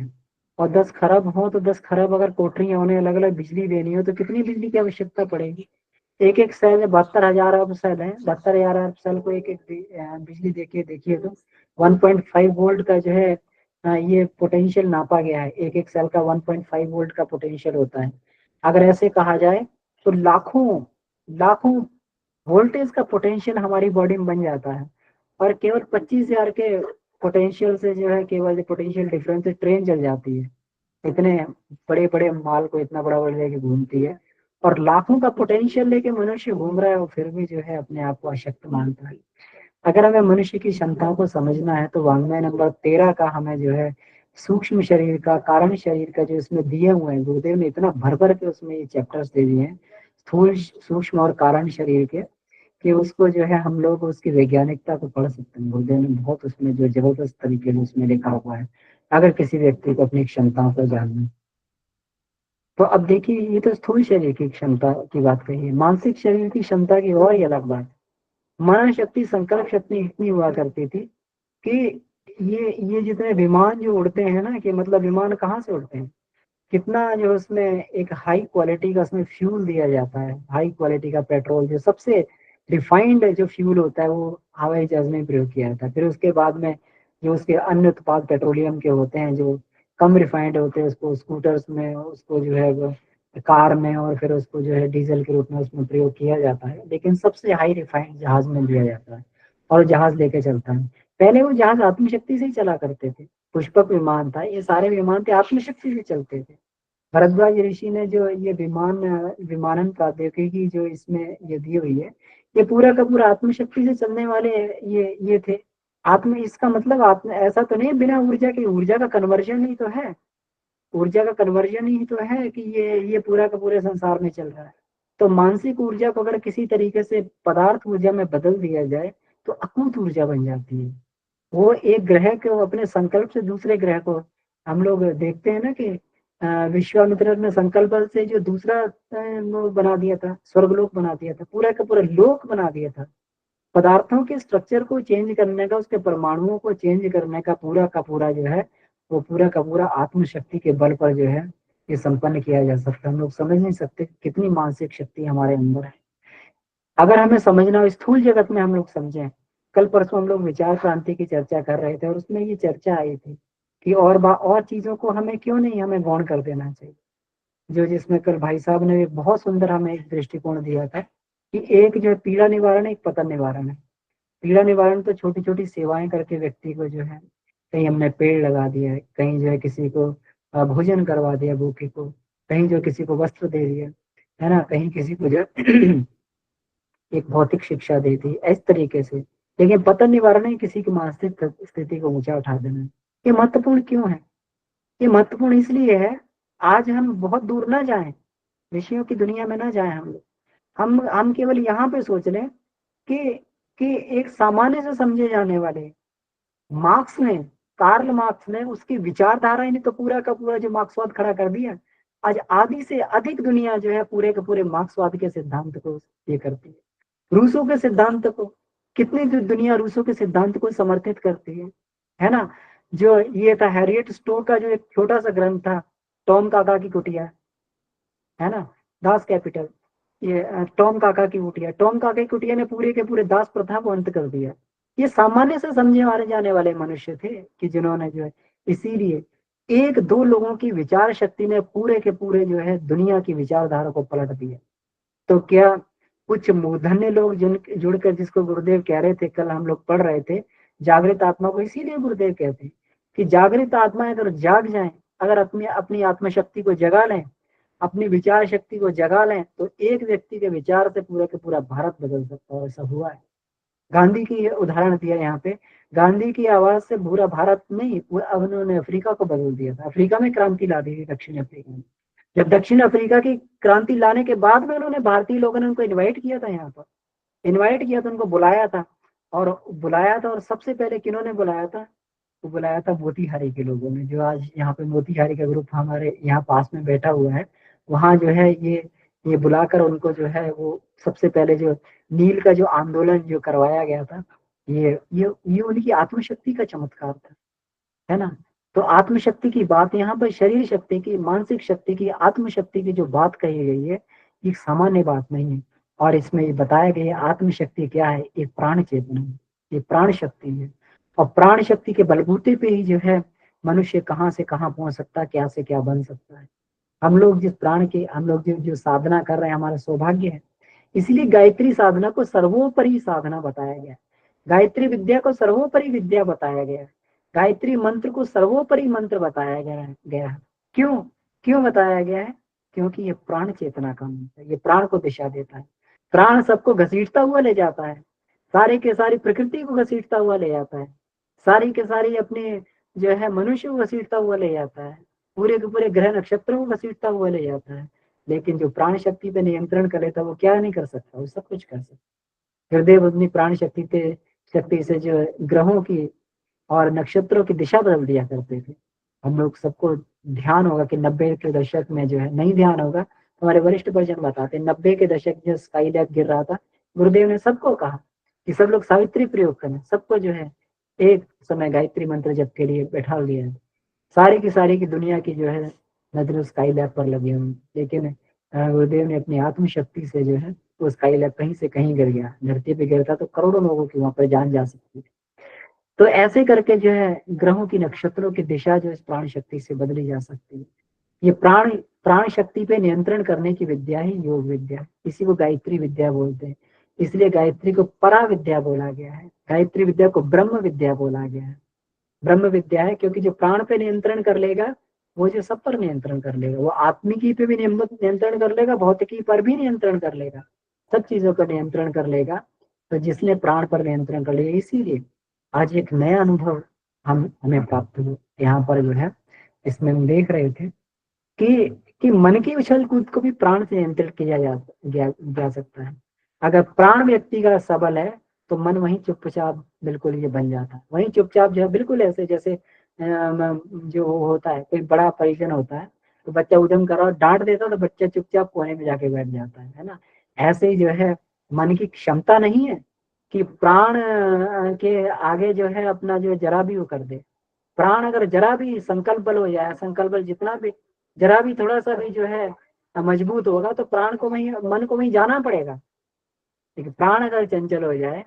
Speaker 3: और 10 खरब हो तो 10 खरब अगर कोठरियां उन्हें अलग अलग बिजली देनी हो तो कितनी बिजली की आवश्यकता पड़ेगी। एक एक सेल 72,000 अरब सेल है, 72,000 अरब सेल को एक एक बिजली देके देखिए तो 1.5 वोल्ट का जो है ये पोटेंशियल नापा गया है। एक एक सेल का 1.5 वोल्ट का पोटेंशियल होता है। अगर ऐसे कहा जाए तो लाखों लाखों वोल्टेज का पोटेंशियल हमारी बॉडी में बन जाता है। और केवल 25,000 के पोटेंशियल से जो है, केवल पोटेंशियल डिफरेंस से ट्रेन चल जाती है। इतने बड़े बड़े माल को इतना बड़ा बड़ा लेके घूमती है, और लाखों का पोटेंशियल लेके मनुष्य घूम रहा है, और फिर भी जो है अपने आप को अशक्त मानता है। अगर हमें मनुष्य की क्षमताओं को समझना है तो वाङ्मय नंबर 13 का हमें जो है सूक्ष्म शरीर का, कारण शरीर का, जो इसमें दिए हुए हैं, गुरुदेव ने इतना भर भर के उसमें ये चैप्टर्स दे दिए हैं, स्थूल सूक्ष्म और कारण शरीर के, कि उसको जो है हम लोग उसकी वैज्ञानिकता को पढ़ सकते हैं। गुरुदेव ने बहुत उसमें जो जबरदस्त तरीके से उसमें लिखा हुआ है, अगर किसी व्यक्ति को अपनी क्षमताओं को जानना है। तो अब देखिए, ये तो स्थूल शरीर की क्षमता की बात कही है। मानसिक शरीर की क्षमता की और ही अलग बात। मनन शक्ति, संकल्प शक्ति इतनी हुआ करती थी कि ये जितने विमान जो उड़ते हैं ना, कि मतलब विमान कहाँ से उड़ते हैं, कितना जो उसमें एक हाई क्वालिटी का उसमें फ्यूल दिया जाता है, हाई क्वालिटी का पेट्रोल, जो सबसे रिफाइंड जो फ्यूल होता है वो हवाई जहाज में प्रयोग किया जाता है। फिर उसके बाद में जो उसके अन्य उत्पाद पेट्रोलियम के होते हैं जो कम रिफाइंड होते हैं, उसको स्कूटर्स में, उसको जो है वो कार में, और फिर उसको जो है डीजल के रूप में उसमें प्रयोग किया जाता है। लेकिन सबसे हाई रिफाइंड जहाज में दिया जाता है, और जहाज लेके चलता है। पहले वो जहाज आत्मशक्ति से ही चला करते थे। पुष्पक विमान था, ये सारे विमान थे आत्मशक्ति से चलते थे। भरद्वाज ऋषि ने जो ये विमानन प्रौद्योगिकी जो इसमें ये दी हुई है, ये पूरा का पूरा आत्मशक्ति से चलने वाले ये थे। आत्म इसका मतलब आत्म ऐसा तो नहीं बिना ऊर्जा के, ऊर्जा का कन्वर्जन ही तो है, ऊर्जा का कन्वर्जन ही तो है कि ये पूरा का पूरे संसार में चल रहा है। तो मानसिक ऊर्जा को अगर किसी तरीके से पदार्थ ऊर्जा में बदल दिया जाए तो अकूत ऊर्जा बन जाती है। वो एक ग्रह को अपने संकल्प से दूसरे ग्रह को, हम लोग देखते हैं ना कि विश्वामित्र ने संकल्प बल से जो दूसरा वो बना दिया था, स्वर्गलोक बना दिया था, पूरा का पूरा लोक बना दिया था। पदार्थों के स्ट्रक्चर को चेंज करने का, उसके परमाणुओं को चेंज करने का पूरा जो है, वो पूरा का पूरा आत्मशक्ति के बल पर जो है ये संपन्न किया जा सकता है। हम लोग समझ नहीं सकते कितनी मानसिक शक्ति हमारे अंदर है। अगर हमें समझना हो स्थूल जगत में, हम लोग समझें, कल परसों हम लोग विचार क्रांति की चर्चा कर रहे थे, और उसमें ये चर्चा आई थी कि और चीजों को हमें क्यों नहीं हमें गौण कर देना चाहिए। जो जिसमें कल भाई साहब ने भी बहुत सुंदर हमें एक दृष्टिकोण दिया था कि एक जो है पीड़ा निवारण है, एक पतन निवारण है। पीड़ा निवारण तो छोटी छोटी सेवाएं करके व्यक्ति को जो है, कहीं हमने पेड़ लगा दिया है, कहीं जो है किसी को भोजन करवा दिया भूखे को, कहीं जो किसी को वस्त्र दे दिया, है ना, कहीं किसी को जो एक भौतिक शिक्षा दी थी, इस तरीके से। लेकिन पतन निवारण है किसी की मानसिक स्थिति को ऊंचा उठा देना। ये महत्वपूर्ण क्यों है? ये महत्वपूर्ण इसलिए है, आज हम बहुत दूर ना जाएं, ऋषियों की दुनिया में ना जाएं हम लोग। हम केवल यहाँ पे सोच लें कि कि एक सामान्य से समझे जाने वाले मार्क्स ने, कार्ल मार्क्स ने उसकी विचारधारा ने तो पूरा का पूरा जो मार्क्सवाद खड़ा कर दिया। आज आधी से अधिक दुनिया जो है पूरे के पूरे मार्क्सवाद के सिद्धांत को ये करती है। रूसों के सिद्धांत को, कितनी दुनिया रूसों के सिद्धांत को समर्थित करती है ना। जो ये था हैरियट स्टोर का जो एक छोटा सा ग्रंथ था, टॉम काका की कुटिया, है ना, दास कैपिटल, ये टॉम काका की कुटिया, टॉम काका की कुटिया ने पूरे के पूरे दास प्रथा को अंत कर दिया। ये सामान्य से समझे मारे जाने वाले मनुष्य थे कि जिन्होंने जो है, इसीलिए एक दो लोगों की विचार शक्ति ने पूरे के पूरे जो है दुनिया की विचारधारा को पलट दिया। तो क्या कुछ मूर्धन्य लोग जिन जुड़कर, जिसको गुरुदेव कह रहे थे, कल हम लोग पढ़ रहे थे, जागृत आत्मा को, इसीलिए गुरुदेव कहते हैं कि जागृत आत्मा अगर जाग जाए, अगर अपनी अपनी आत्मशक्ति को जगा लें, अपनी विचार शक्ति को जगा लें, तो एक व्यक्ति के विचार से पूरा का पूरा भारत बदल सकता है। ऐसा हुआ है। गांधी की उदाहरण दिया यहाँ पे, गांधी की आवाज से पूरा भारत नहीं, अब उन्होंने अफ्रीका को बदल दिया था। अफ्रीका में क्रांति ला दी थी, दक्षिण अफ्रीका में। जब दक्षिण अफ्रीका की क्रांति लाने के बाद में उन्होंने, भारतीय लोगों ने उनको इनवाइट किया था, यहाँ पर इनवाइट किया था, उनको बुलाया था, और सबसे पहले किन्होंने बुलाया था? को बुलाया था मोतीहारी के लोगों ने, जो आज यहाँ पे मोतीहारी का ग्रुप हमारे यहाँ पास में बैठा हुआ है। वहाँ जो है ये बुलाकर उनको जो है वो सबसे पहले जो नील का जो आंदोलन जो करवाया गया था, ये उनकी आत्मशक्ति का चमत्कार था, है ना। तो आत्मशक्ति की बात यहाँ पर शरीर शक्ति की, मानसिक शक्ति की, आत्मशक्ति की जो बात कही गई है, ये सामान्य बात नहीं है। और इसमें ये बताया गया है आत्मशक्ति क्या है, एक प्राण चेतना है, ये प्राण शक्ति है। और प्राण शक्ति के बलबूते पे ही जो है मनुष्य कहाँ से कहाँ पहुंच सकता है, क्या से क्या बन सकता है। हम लोग जो साधना कर रहे हैं, हमारा सौभाग्य है। इसीलिए गायत्री साधना को सर्वोपरि साधना बताया गया है, गायत्री विद्या को सर्वोपरि विद्या बताया गया है, गायत्री मंत्र को सर्वोपरि मंत्र बताया गया है। क्यों क्यों बताया गया है? क्योंकि ये प्राण चेतना का मंत्र है, ये प्राण को दिशा देता है। प्राण सबको घसीटता हुआ ले जाता है, सारी के सारी प्रकृति को घसीटता हुआ ले जाता है, सारी के सारी अपने जो है मनुष्य को घसीटता हुआ ले जाता है, पूरे के पूरे ग्रह नक्षत्रों को घसीटता हुआ ले जाता है। लेकिन जो प्राण शक्ति पे नियंत्रण कर लेता है, वो क्या नहीं कर सकता, वो सब कुछ कर सकता। गुरुदेव अपनी प्राण शक्ति से जो ग्रहों की और नक्षत्रों की दिशा बदल दिया करते थे। हम लोग सबको ध्यान होगा कि 90 के दशक में जो है, नहीं ध्यान होगा तो हमारे वरिष्ठ परिजन बताते हैं, 90 के दशक जो स्काई लैब गिर रहा था, गुरुदेव ने सबको कहा कि सब लोग सावित्री प्रयोग करें, सबको जो है एक समय गायत्री मंत्र जप के लिए बैठा लिया। सारी की सारी की दुनिया की जो है नजर स्काई लैब पर लगी हुई, लेकिन गुरुदेव ने अपनी आत्मशक्ति से जो है वो स्काई लैब कहीं से कहीं गिर गया, धरती पे गिरता तो करोड़ों लोगों की वहां पर जान जा सकती थी। तो ऐसे करके जो है ग्रहों की नक्षत्रों की दिशा जो इस प्राण शक्ति से बदली जा सकती है। ये प्राण शक्ति पे नियंत्रण करने की विद्या ही योग विद्या, इसी को गायत्री विद्या बोलते हैं। इसलिए गायत्री को परा विद्या बोला गया है, गायत्री विद्या को ब्रह्म विद्या बोला गया है। ब्रह्म विद्या है क्योंकि जो प्राण पे नियंत्रण कर लेगा, वो जो सब पर नियंत्रण कर लेगा, वो आत्मिकी पे भी नियंत्रण कर लेगा, भौतिकी पर भी नियंत्रण कर लेगा, सब चीजों पर नियंत्रण कर लेगा। तो जिसने प्राण पर नियंत्रण कर लिया, इसीलिए आज एक नया अनुभव हमें प्राप्त हुआ यहाँ पर जो है। इसमें हम देख रहे थे कि मन की उछल कूद को भी प्राण से नियंत्रित किया जा सकता है। अगर प्राण व्यक्ति का सबल है तो मन वहीं चुपचाप बिल्कुल ये बन जाता है, वहीं चुपचाप जो है बिल्कुल ऐसे जैसे जो होता है, कोई बड़ा परिजन होता है तो बच्चा उद्यम कर रहा डांट देता तो बच्चा चुपचाप कोने में जाके बैठ जाता है ना। ऐसे ही जो है मन की क्षमता नहीं है कि प्राण के आगे जो है अपना जो जरा भी वो कर दे। प्राण अगर जरा भी संकल्प बल हो जाए, संकल्प बल जितना भी जरा भी थोड़ा सा भी जो है मजबूत होगा तो प्राण को वहीं, मन को वहीं जाना पड़ेगा। लेकिन प्राण अगर चंचल हो जाए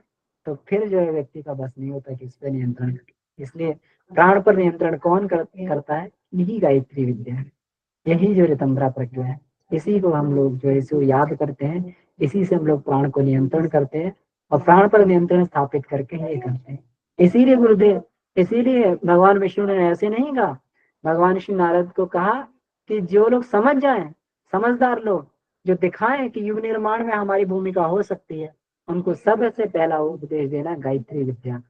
Speaker 3: तो फिर जो है व्यक्ति का बस नहीं होता कि इस पर नियंत्रण करे। इसलिए प्राण पर नियंत्रण कौन करता है? यही गायत्री विद्या है, यही जो ऋतंभरा प्रज्ञा है, इसी को हम लोग जो है इसको याद करते हैं, इसी से हम लोग प्राण को नियंत्रण करते हैं और प्राण पर नियंत्रण स्थापित करके ये करते हैं। इसीलिए भगवान विष्णु ने ऐसे नहीं कहा, भगवान श्री नारद को कहा कि जो लोग समझ जाएं, समझदार लोग जो दिखाएं कि युग निर्माण में हमारी भूमिका हो सकती है, उनको सबसे पहला उपदेश देना गायत्री विद्या।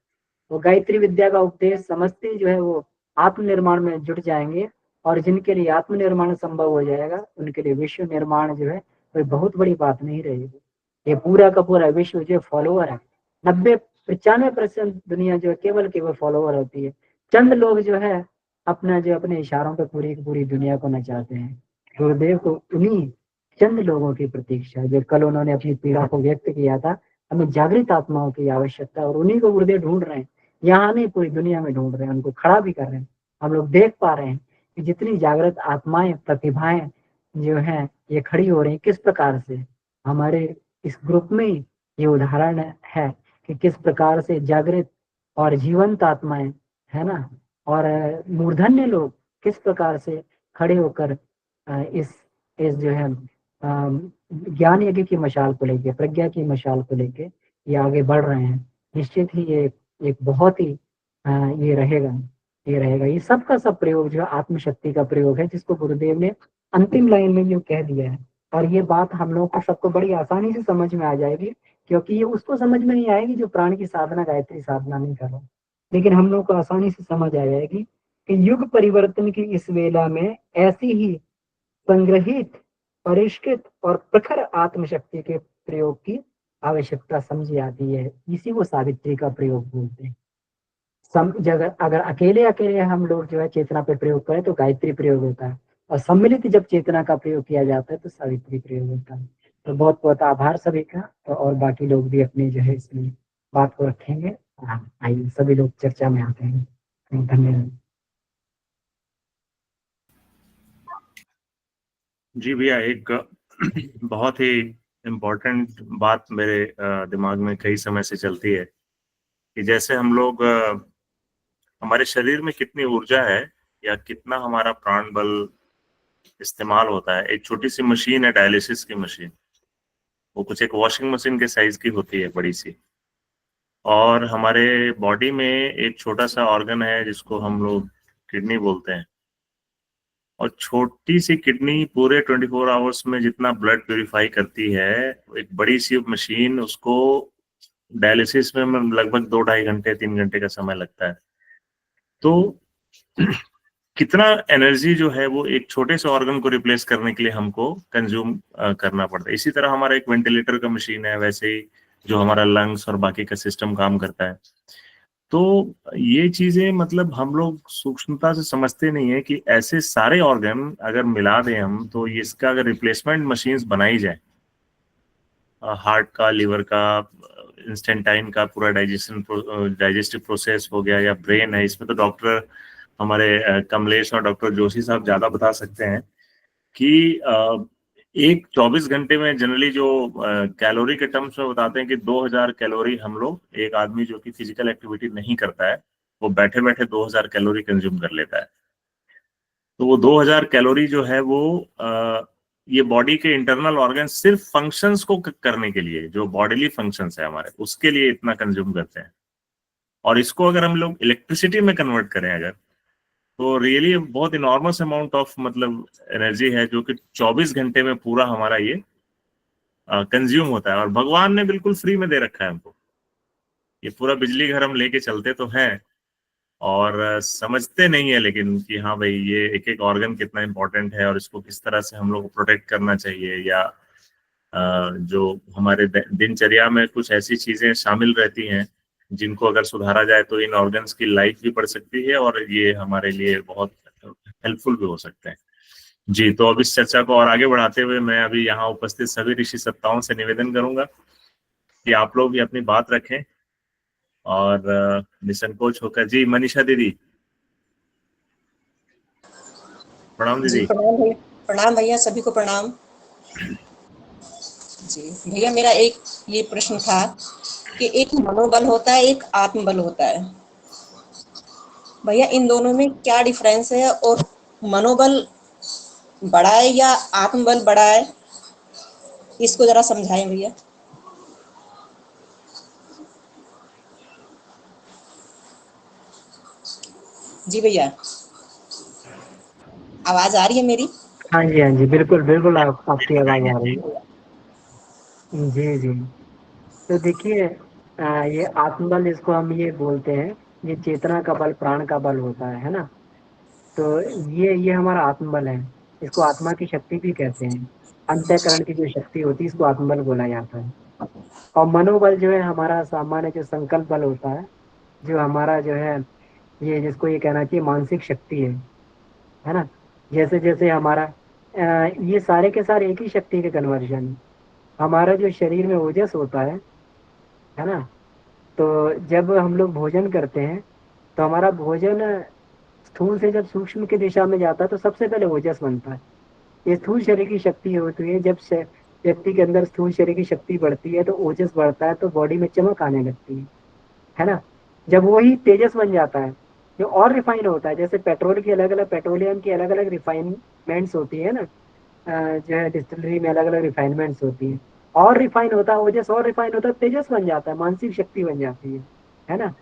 Speaker 3: वो गायत्री विद्या का उपदेश समझते जो है वो आत्मनिर्माण में जुट जाएंगे, और जिनके लिए आत्मनिर्माण संभव हो जाएगा उनके लिए विश्व निर्माण जो है कोई बहुत बड़ी बात नहीं रहेगी। ये पूरा का पूरा विश्व जो फॉलोअर है, 95% दुनिया जो है केवल फॉलोअर होती है। चंद लोग जो है अपना जो अपने इशारों पे पूरी दुनिया को नचाते हैं। गुरुदेव को उन्हीं चंद लोगों की प्रतीक्षा, जो कल उन्होंने अपनी पीड़ा को व्यक्त किया था, हमें जागृत आत्माओं की आवश्यकता, और उन्हीं को गुरुदेव ढूंढ रहे हैं, यहाँ नहीं पूरी दुनिया में ढूंढ रहे हैं, उनको खड़ा भी कर रहे हैं। हम लोग देख पा रहे हैं कि जितनी जागृत आत्माएं, प्रतिभाएं जो हैं ये खड़ी हो रही, किस प्रकार से हमारे इस ग्रुप में ये उदाहरण है कि किस प्रकार से जागृत और जीवंत आत्माएं है ना, और मूर्धन्य लोग किस प्रकार से खड़े होकर इस जो है ज्ञान यज्ञ की मशाल को लेके, प्रज्ञा की मशाल को लेके ये आगे बढ़ रहे हैं। निश्चित ही ये एक बहुत ही ये रहेगा ये सब का सब प्रयोग जो आत्मशक्ति का प्रयोग है, जिसको गुरुदेव ने अंतिम लाइन में जो कह दिया है। और ये बात हम लोगों को सबको बड़ी आसानी से समझ में आ जाएगी, क्योंकि ये उसको समझ में नहीं आएगी जो प्राण की साधना, गायत्री साधना नहीं कर रहा, लेकिन हम लोग को आसानी से समझ आ जाएगी कि युग परिवर्तन की इस वेला में ऐसी ही संग्रहित, परिष्कृत और प्रखर आत्मशक्ति के प्रयोग की आवश्यकता समझी आती है। इसी को सावित्री का प्रयोग बोलते हैं। जगह अगर अकेले अकेले हम लोग जो है चेतना पे प्रयोग करें तो गायत्री प्रयोग होता है, और सम्मिलित जब चेतना का प्रयोग किया जाता है तो सावित्री प्रयोग होता है। तो बहुत बहुत आभार सभी का। तो और बाकी लोग भी अपनी जो है इसमें बात को रखेंगे। आइए सभी लोग चर्चा में आते हैं। धन्यवाद।
Speaker 1: जी भैया, एक बहुत ही इम्पोर्टेंट बात मेरे दिमाग में कई समय से चलती है कि जैसे हम लोग हमारे शरीर में कितनी ऊर्जा है या कितना हमारा प्राण बल इस्तेमाल होता है। एक छोटी सी मशीन है, डायलिसिस की मशीन, वो कुछ एक वॉशिंग मशीन के साइज की होती है, बड़ी सी। और हमारे बॉडी में एक छोटा सा ऑर्गन है जिसको हम लोग किडनी बोलते हैं, और छोटी सी किडनी पूरे 24 आवर्स में जितना ब्लड प्यूरिफाई करती है, एक बड़ी सी मशीन, उसको डायलिसिस में लगभग 2-2.5 घंटे 3 घंटे का समय लगता है। तो कितना एनर्जी जो है वो एक छोटे से ऑर्गन को रिप्लेस करने के लिए हमको कंज्यूम करना पड़ता है। इसी तरह हमारा एक वेंटिलेटर का मशीन है, वैसे ही जो हमारा लंग्स और बाकी का सिस्टम काम करता है। तो ये चीजें मतलब हम लोग सूक्ष्मता से समझते नहीं है कि ऐसे सारे ऑर्गन अगर मिला दें हम, तो इसका अगर रिप्लेसमेंट मशीन्स बनाई जाए, हार्ट का, लिवर का, इंस्टेंटाइन का पूरा डाइजेस्टिव प्रोसेस हो गया, या ब्रेन है, इसमें तो डॉक्टर हमारे कमलेश और डॉक्टर जोशी साहब ज्यादा बता सकते हैं कि एक 24 घंटे में जनरली जो कैलोरी के टर्म्स में बताते हैं कि 2000 कैलोरी हम लोग, एक आदमी जो कि फिजिकल एक्टिविटी नहीं करता है वो बैठे बैठे 2000 कैलोरी कंज्यूम कर लेता है। तो वो 2000 कैलोरी जो है वो ये बॉडी के इंटरनल ऑर्गन सिर्फ फंक्शंस को करने के लिए, जो बॉडीली फंक्शंस है हमारे, उसके लिए इतना कंज्यूम करते हैं। और इसको अगर हम लोग इलेक्ट्रिसिटी में कन्वर्ट करें अगर, तो रियली बहुत इनॉर्मस अमाउंट ऑफ मतलब एनर्जी है जो कि 24 घंटे में पूरा हमारा ये कंज्यूम होता है। और भगवान ने बिल्कुल फ्री में दे रखा है हमको। ये पूरा बिजली घर हम लेके चलते तो हैं और समझते नहीं है लेकिन कि हाँ भाई ये एक एक ऑर्गन कितना इंपॉर्टेंट है और इसको किस तरह से हम लोग को प्रोटेक्ट करना चाहिए, या जो हमारे दिनचर्या में कुछ ऐसी चीजें शामिल रहती हैं जिनको अगर सुधारा जाए तो इन ऑर्गन्स की लाइफ भी बढ़ सकती है और ये हमारे लिए बहुत हेल्पफुल भी हो सकते हैं। जी, तो अब इस चर्चा को और आगे बढ़ाते हुए मैं अभी यहाँ उपस्थित सभी ऋषि सत्ताओं से निवेदन करूंगा कि आप लोग भी अपनी बात रखें और निसंकोच होकर। जी, मनीषा दीदी, प्रणाम
Speaker 4: जी
Speaker 1: दीदी।
Speaker 4: प्रणाम भैया, सभी को प्रणाम। जी भैया, मेरा एक ये प्रश्न था कि एक मनोबल होता है, एक आत्मबल होता है। भैया इन दोनों में क्या डिफरेंस है, और मनोबल बड़ा है या आत्मबल बड़ा है, इसको जरा समझाएं भैया। जी भैया, आवाज आ रही है मेरी?
Speaker 3: हाँ जी, हाँ जी, बिल्कुल बिल्कुल, आपकी आवाज आ रही है। जी जी। तो देखिए, ये आत्मबल, इसको हम ये बोलते हैं, ये चेतना का बल, प्राण का बल होता है ना। तो ये हमारा आत्मबल है। इसको आत्मा की शक्ति भी कहते हैं। अंतःकरण की जो शक्ति होती है इसको आत्मबल बोला जाता है। और मनोबल जो है हमारा सामान्य जो संकल्प बल होता है, जो हमारा जो है, ये जिसको ये कहना चाहिए मानसिक शक्ति है ना। जैसे जैसे हमारा ये सारे के सारे एक ही शक्ति के कन्वर्जन है। हमारा जो शरीर में ओजस होता है ना, तो जब हम लोग भोजन करते हैं तो हमारा भोजन स्थूल से जब सूक्ष्म की दिशा में जाता है तो सबसे पहले ओजस बनता है। ये स्थूल शरीर की शक्ति होती है। जब व्यक्ति के अंदर स्थूल शरीर की शक्ति बढ़ती है तो ओजस बढ़ता है, तो बॉडी में चमक आने लगती है ना। जब वही तेजस बन जाता है, जो और रिफाइन होता है, जैसे पेट्रोल की अलग अलग, पेट्रोलियम की अलग अलग रिफाइनमेंट्स होती है ना, जो है डिस्टिलरी में अलग अलग रिफाइनमेंट्स होती है, और रिफाइन होता है ओजस, और रिफाइन होता है, तेजस बन जाता है, मानसिक शक्ति बन जाती है ना।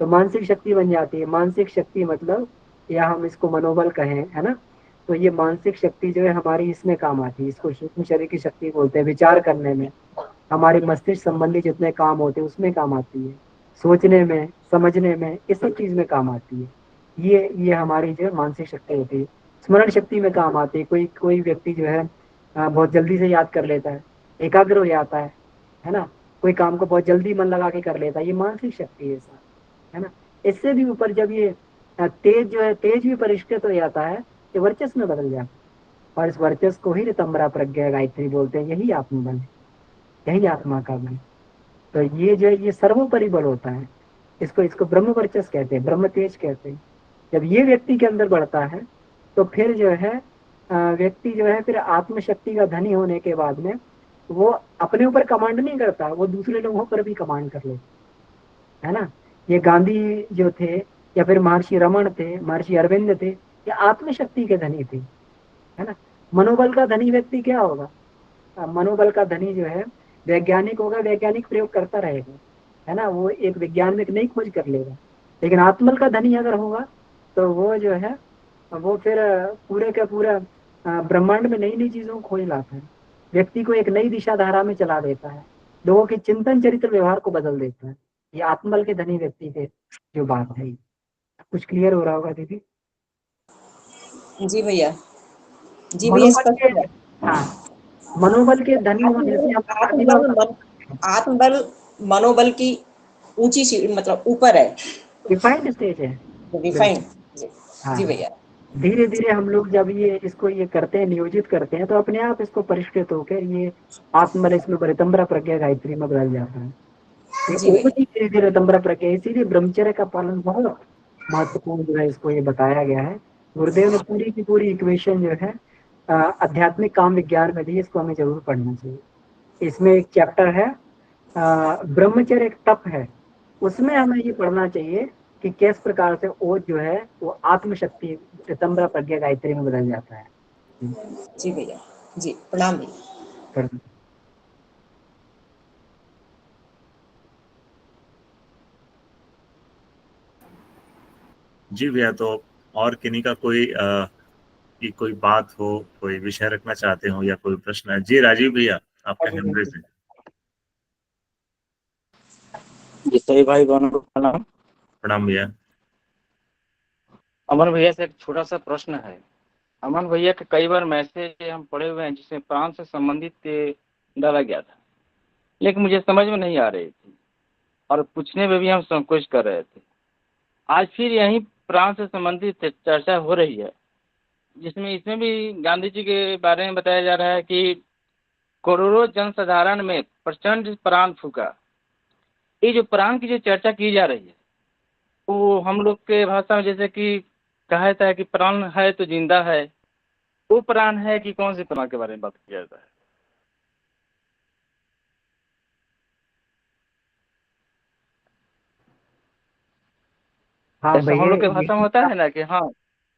Speaker 3: तो मानसिक शक्ति बन जाती है। मानसिक शक्ति मतलब, या हम इसको मनोबल कहें, है ना। तो ये मानसिक शक्ति जो है हमारी इसमें काम आती है। इसको सूक्ष्म शरीर की शक्ति बोलते हैं। विचार करने में, हमारे मस्तिष्क संबंधी जितने काम होते हैं उसमें काम आती है। सोचने में, समझने में, इस सब चीज में काम आती है। ये हमारी जो है मानसिक शक्ति होती है। स्मरण शक्ति में काम आती है। कोई कोई व्यक्ति जो है बहुत जल्दी से याद कर लेता है, एकाग्र हो जाता है ना। कोई काम को बहुत जल्दी मन लगा के कर लेता है, ये मानसिक शक्ति है सर, है ना। इससे भी ऊपर जब ये तेज जो है, तेज भी परिष्कृत हो जाता है, ये वर्चस्व में बदल जाता है, और इस वर्चस्व को ही ऋतंबरा प्रज्ञा गायत्री बोलते हैं। यही आत्मबल है, यही आत्मा का बल। तो ये जो है, ये सर्वोपरि बल होता है। इसको इसको ब्रह्म वर्चस्व कहते हैं, ब्रह्म तेज कहते हैं। जब ये व्यक्ति के अंदर बढ़ता है तो फिर जो है व्यक्ति जो है फिर आत्मशक्ति का धनी होने के बाद में वो अपने ऊपर कमांड नहीं करता, वो दूसरे लोगों पर भी कमांड कर लेता है ना। ये गांधी जो थे, या फिर महर्षि रमन थे, महर्षि अरविंद थे, ये आत्मशक्ति के धनी थे, है ना। मनोबल का धनी व्यक्ति क्या होगा? मनोबल का धनी जो है वैज्ञानिक होगा, वैज्ञानिक प्रयोग करता रहेगा, है ना, वो एक विज्ञान में एक नई खोज कर लेगा। लेकिन आत्मबल का धनी अगर होगा तो वो जो है वो फिर पूरे का पूरा ब्रह्मांड में नई नई चीजों को खोज लाता है, व्यक्ति को एक नई दिशा धारा में चला देता है, लोगों के चिंतन चरित्र व्यवहार को बदल देता है। ये आत्मबल के धनी व्यक्ति के जो बात है। कुछ क्लियर हो रहा होगा दीदी?
Speaker 4: जी भैया, जी भैया,
Speaker 3: मनोबल
Speaker 4: स्पष्ट
Speaker 3: के,
Speaker 4: है।
Speaker 3: हाँ, मनोबल के धनी होने से हम आगे
Speaker 4: आत्मबल आत्मबल मनोबल की ऊंची मतलब ऊपर है,
Speaker 3: डिफाइंड स्टेज है।
Speaker 4: रिफाइंड।
Speaker 3: हाँ,
Speaker 4: जी भैया।
Speaker 3: धीरे धीरे हम लोग जब ये इसको ये करते हैं, नियोजित करते हैं, तो अपने आप इसको परिष्कृत होकर ये आत्मबल इसमें ऋतंबरा प्रज्ञा गायत्री में बदल जाता है।
Speaker 4: जी
Speaker 3: वो
Speaker 4: भैया।
Speaker 3: धीरे धीरे ऋतंबरा प्रज्ञा, इसीलिए ब्रह्मचर्य का पालन बहुत महत्वपूर्ण जो है, इसको ये बताया गया है। गुरुदेव ने पूरी की पूरी इक्वेशन जो है आध्यात्मिक काम विज्ञान में दी, इसको हमें जरूर पढ़ना चाहिए। इसमें एक चैप्टर है ब्रह्मचर्य एक तप है, उसमें हमें ये पढ़ना चाहिए कि किस प्रकार से ओज जो है वो आत्मशक्ति ऋतंबरा प्रज्ञा गायत्री में बदल जाता है।
Speaker 4: जी भैया, जी प्रणाम भैया।
Speaker 1: जी भैया, तो और किन्हीं का कोई की कोई बात हो, कोई विषय रखना चाहते हो या कोई प्रश्न है? जी राजीव भैया, आपका हैंड रेज है।
Speaker 5: जी सही भाई बहनों को प्रणाम।
Speaker 1: प्रणाम भैया।
Speaker 5: अमन भैया से एक छोटा सा प्रश्न है। अमन भैया के कई बार मैसेज हम पढ़े हुए हैं जिसमें प्राण से संबंधित डाला गया था, लेकिन मुझे समझ में नहीं आ रही थी और पूछने में भी हम संकोच कर रहे थे। आज फिर यही प्राण से संबंधित चर्चा हो रही है, जिसमें इसमें भी गांधी जी के बारे में बताया जा रहा है कि करोड़ों जनसाधारण में प्रचंड प्राण फूका। ये जो प्राण की जो चर्चा की जा रही है, वो हम लोग के भाषा में जैसे कि कहा जाता है कि प्राण है तो जिंदा है, वो प्राण है कि कौन से प्राण के बारे में बात किया जाता है?
Speaker 3: हाँ
Speaker 5: जैसे
Speaker 3: भैया,
Speaker 5: हम लोग के भाषा में होता है ना कि हाँ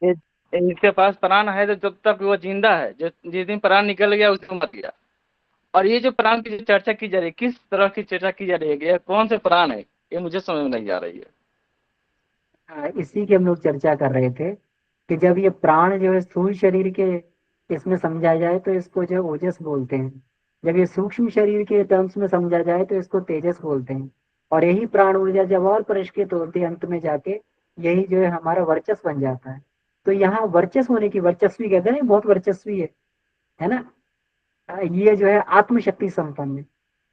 Speaker 5: ये इसके पास प्राण है तो जब तक वो जिंदा है, जिस दिन प्राण निकल गया उसको मत गया। और ये जो प्राण की जो चर्चा की जा रही है, किस तरह की चर्चा की जा रही है, ये कौन से प्राण है, ये मुझे समझ में नहीं आ रही है।
Speaker 3: इसी की हम लोग चर्चा कर रहे थे कि जब ये प्राण जो है स्थूल शरीर के इसमें समझा जाए तो इसको जो है ओजस बोलते हैं, जब ये सूक्ष्म शरीर के टर्म्स में समझा जाए तो इसको तेजस बोलते हैं, और यही प्राण ऊर्जा जब और परिष्कृत होती है अंत में जाके यही जो है हमारा वर्चस्व बन जाता है। तो यहाँ वर्चस्व होने की, वर्चस्वी कहते हैं, बहुत वर्चस्वी है ना। ये जो है आत्मशक्ति संपन्न है।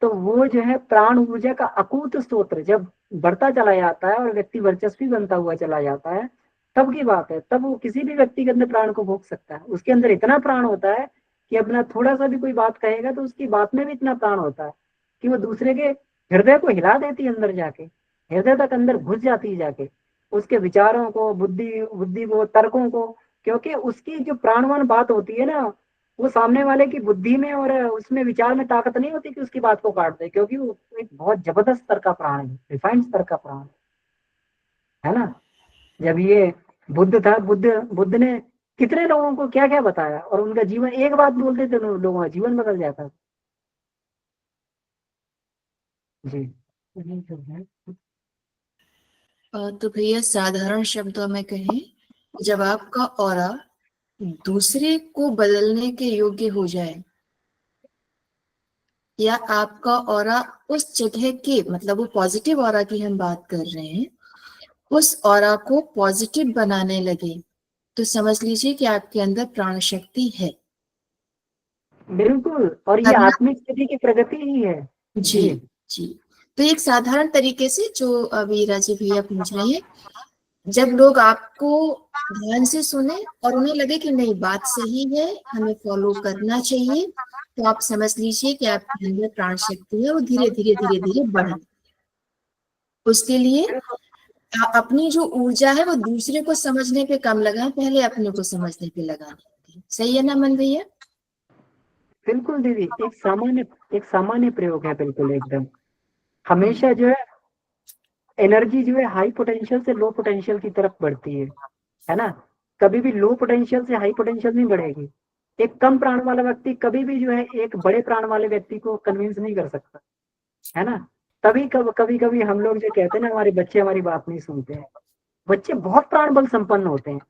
Speaker 3: तो वो जो है प्राण ऊर्जा का अकूत स्तोत्र जब बढ़ता चला जाता है और व्यक्ति वर्चस्वी बनता हुआ चला जाता है, तब की बात है, तब वो किसी भी व्यक्ति के अंदर प्राण को भोग सकता है। उसके अंदर इतना प्राण होता है कि अपना थोड़ा सा भी कोई बात कहेगा तो उसकी बात में भी इतना प्राण होता है कि वो दूसरे के हृदय को हिला देती है, अंदर जाके हृदय तक अंदर घुस जाती है जाके, उसके विचारों को, बुद्धि बुद्धि को, तर्कों को। क्योंकि उसकी जो प्राणवान बात होती है ना, वो सामने वाले की बुद्धि में और उसमें विचार में ताकत नहीं होती कि उसकी बात को काट दे, क्योंकि वो एक बहुत जबरदस्त स्तर का प्राण है, रिफाइंड स्तर का प्राण है ना। जब ये बुद्ध था, बुद्ध ने कितने लोगों को क्या क्या बताया, और उनका जीवन, एक बात बोलते थे लोगों का जीवन बदल जाता। जी।
Speaker 6: तो भैया साधारण शब्दों में कहें, जब आपका ऑरा दूसरे को बदलने के योग्य हो जाए, या आपका ऑरा उस जगह के, मतलब वो पॉजिटिव ऑरा की हम बात कर रहे हैं, उस ऑरा को पॉजिटिव बनाने लगे, तो समझ लीजिए कि आपके अंदर प्राण शक्ति है।
Speaker 3: बिल्कुल, और ये आत्मिक स्थिति की प्रगति ही है।
Speaker 6: जी जी। तो एक साधारण तरीके से जो अभी राजीव भैया पूछ रहे हैं, जब लोग आपको ध्यान से सुने और उन्हें लगे कि नहीं बात सही है, हमें फॉलो करना चाहिए, तो आप समझ लीजिए कि आपके अंदर प्राण शक्ति है वो धीरे धीरे धीरे धीरे बढ़ रही है। उसके लिए अपनी जो ऊर्जा है वो दूसरे को समझने पे कम लगाएं, पहले अपने को समझने पे लगाना। सही है ना मन भैया?
Speaker 3: बिल्कुल दीदी, एक सामान्य प्रयोग है, बिल्कुल एकदम। हमेशा जो है एनर्जी जो है हाई पोटेंशियल से लो पोटेंशियल की तरफ बढ़ती है ना। कभी भी लो पोटेंशियल से हाई पोटेंशियल नहीं बढ़ेगी। एक कम प्राण वाला व्यक्ति कभी भी जो है एक बड़े प्राण वाले व्यक्ति को कन्विंस नहीं कर सकता, है ना। कभी कभी हम लोग जो कहते हैं ना, हमारे बच्चे हमारी बात नहीं सुनते हैं। बच्चे बहुत प्राण बल संपन्न होते हैं,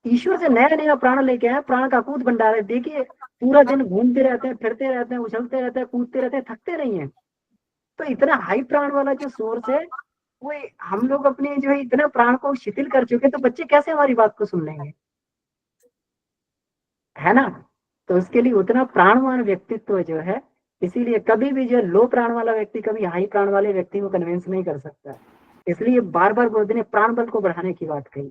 Speaker 3: ईश्वर से नया नया प्राण लेके आए, प्राण का कूद भंडार है। देखिए पूरा दिन घूमते रहते हैं, फिरते रहते हैं, उछलते रहते हैं, कूदते रहते हैं, थकते नहीं है। तो इतना हाई प्राण वाला जो सोर्स है वो हम लोग अपने जो है इतना प्राण को शिथिल कर चुके, तो बच्चे कैसे हमारी बात को सुन लेंगे, है ना। तो उसके लिए उतना प्राणवान व्यक्तित्व जो है, इसीलिए कभी भी जो लो प्राण वाला व्यक्ति कभी हाई प्राण वाले व्यक्ति को कन्विंस नहीं कर सकता। इसलिए बार बार बुद्ध ने प्राण बल को बढ़ाने की बात कही।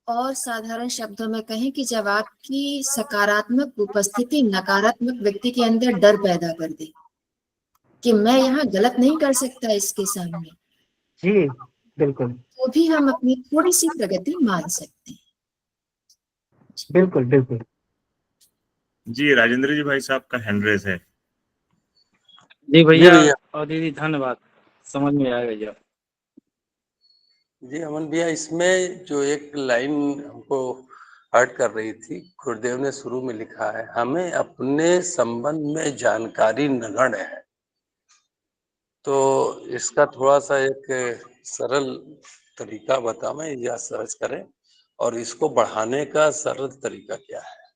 Speaker 6: और साधारण शब्दों में कहें कि जब आपकी सकारात्मक उपस्थिति नकारात्मक व्यक्ति के अंदर डर पैदा कर दे कि मैं यहाँ गलत नहीं कर सकता इसके सामने,
Speaker 3: जी बिल्कुल,
Speaker 6: तो भी हम अपनी थोड़ी सी प्रगति मान सकते हैं।
Speaker 3: बिल्कुल बिल्कुल।
Speaker 1: जी राजेंद्र जी, भाई साहब का हैंड रेज है।
Speaker 5: जी भैया और दीदी धन्यवाद, समझ में आ गया।
Speaker 2: जी अमन भैया, इसमें जो एक लाइन हमको हर्ट कर रही थी, गुरुदेव ने शुरू में लिखा है, हमें अपने संबंध में जानकारी नगण्य है। तो इसका थोड़ा सा एक सरल तरीका बतावें या सर्च करें, और इसको बढ़ाने का सरल तरीका क्या है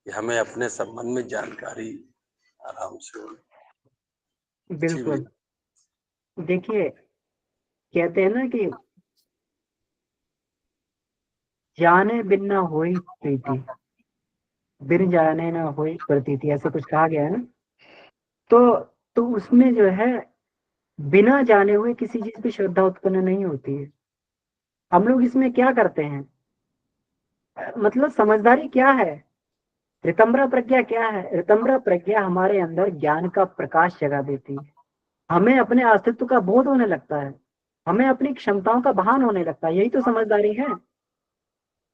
Speaker 2: कि हमें अपने संबंध में जानकारी आराम से हो।
Speaker 3: बिल्कुल, देखिए कहते हैं ना कि जाने बिन ना होई प्रीति, बिन जाने ना होई प्रतीति, ऐसे कुछ कहा गया है ना। तो उसमें जो है बिना जाने हुए किसी चीज पे श्रद्धा उत्पन्न नहीं होती है। हम लोग इसमें क्या करते हैं, मतलब समझदारी क्या है, ऋतंभरा प्रज्ञा क्या है। ऋतंभरा प्रज्ञा हमारे अंदर ज्ञान का प्रकाश जगा देती है, हमें अपने अस्तित्व का बोध होने लगता है, हमें अपनी क्षमताओं का भान होने लगता है। यही तो समझदारी है।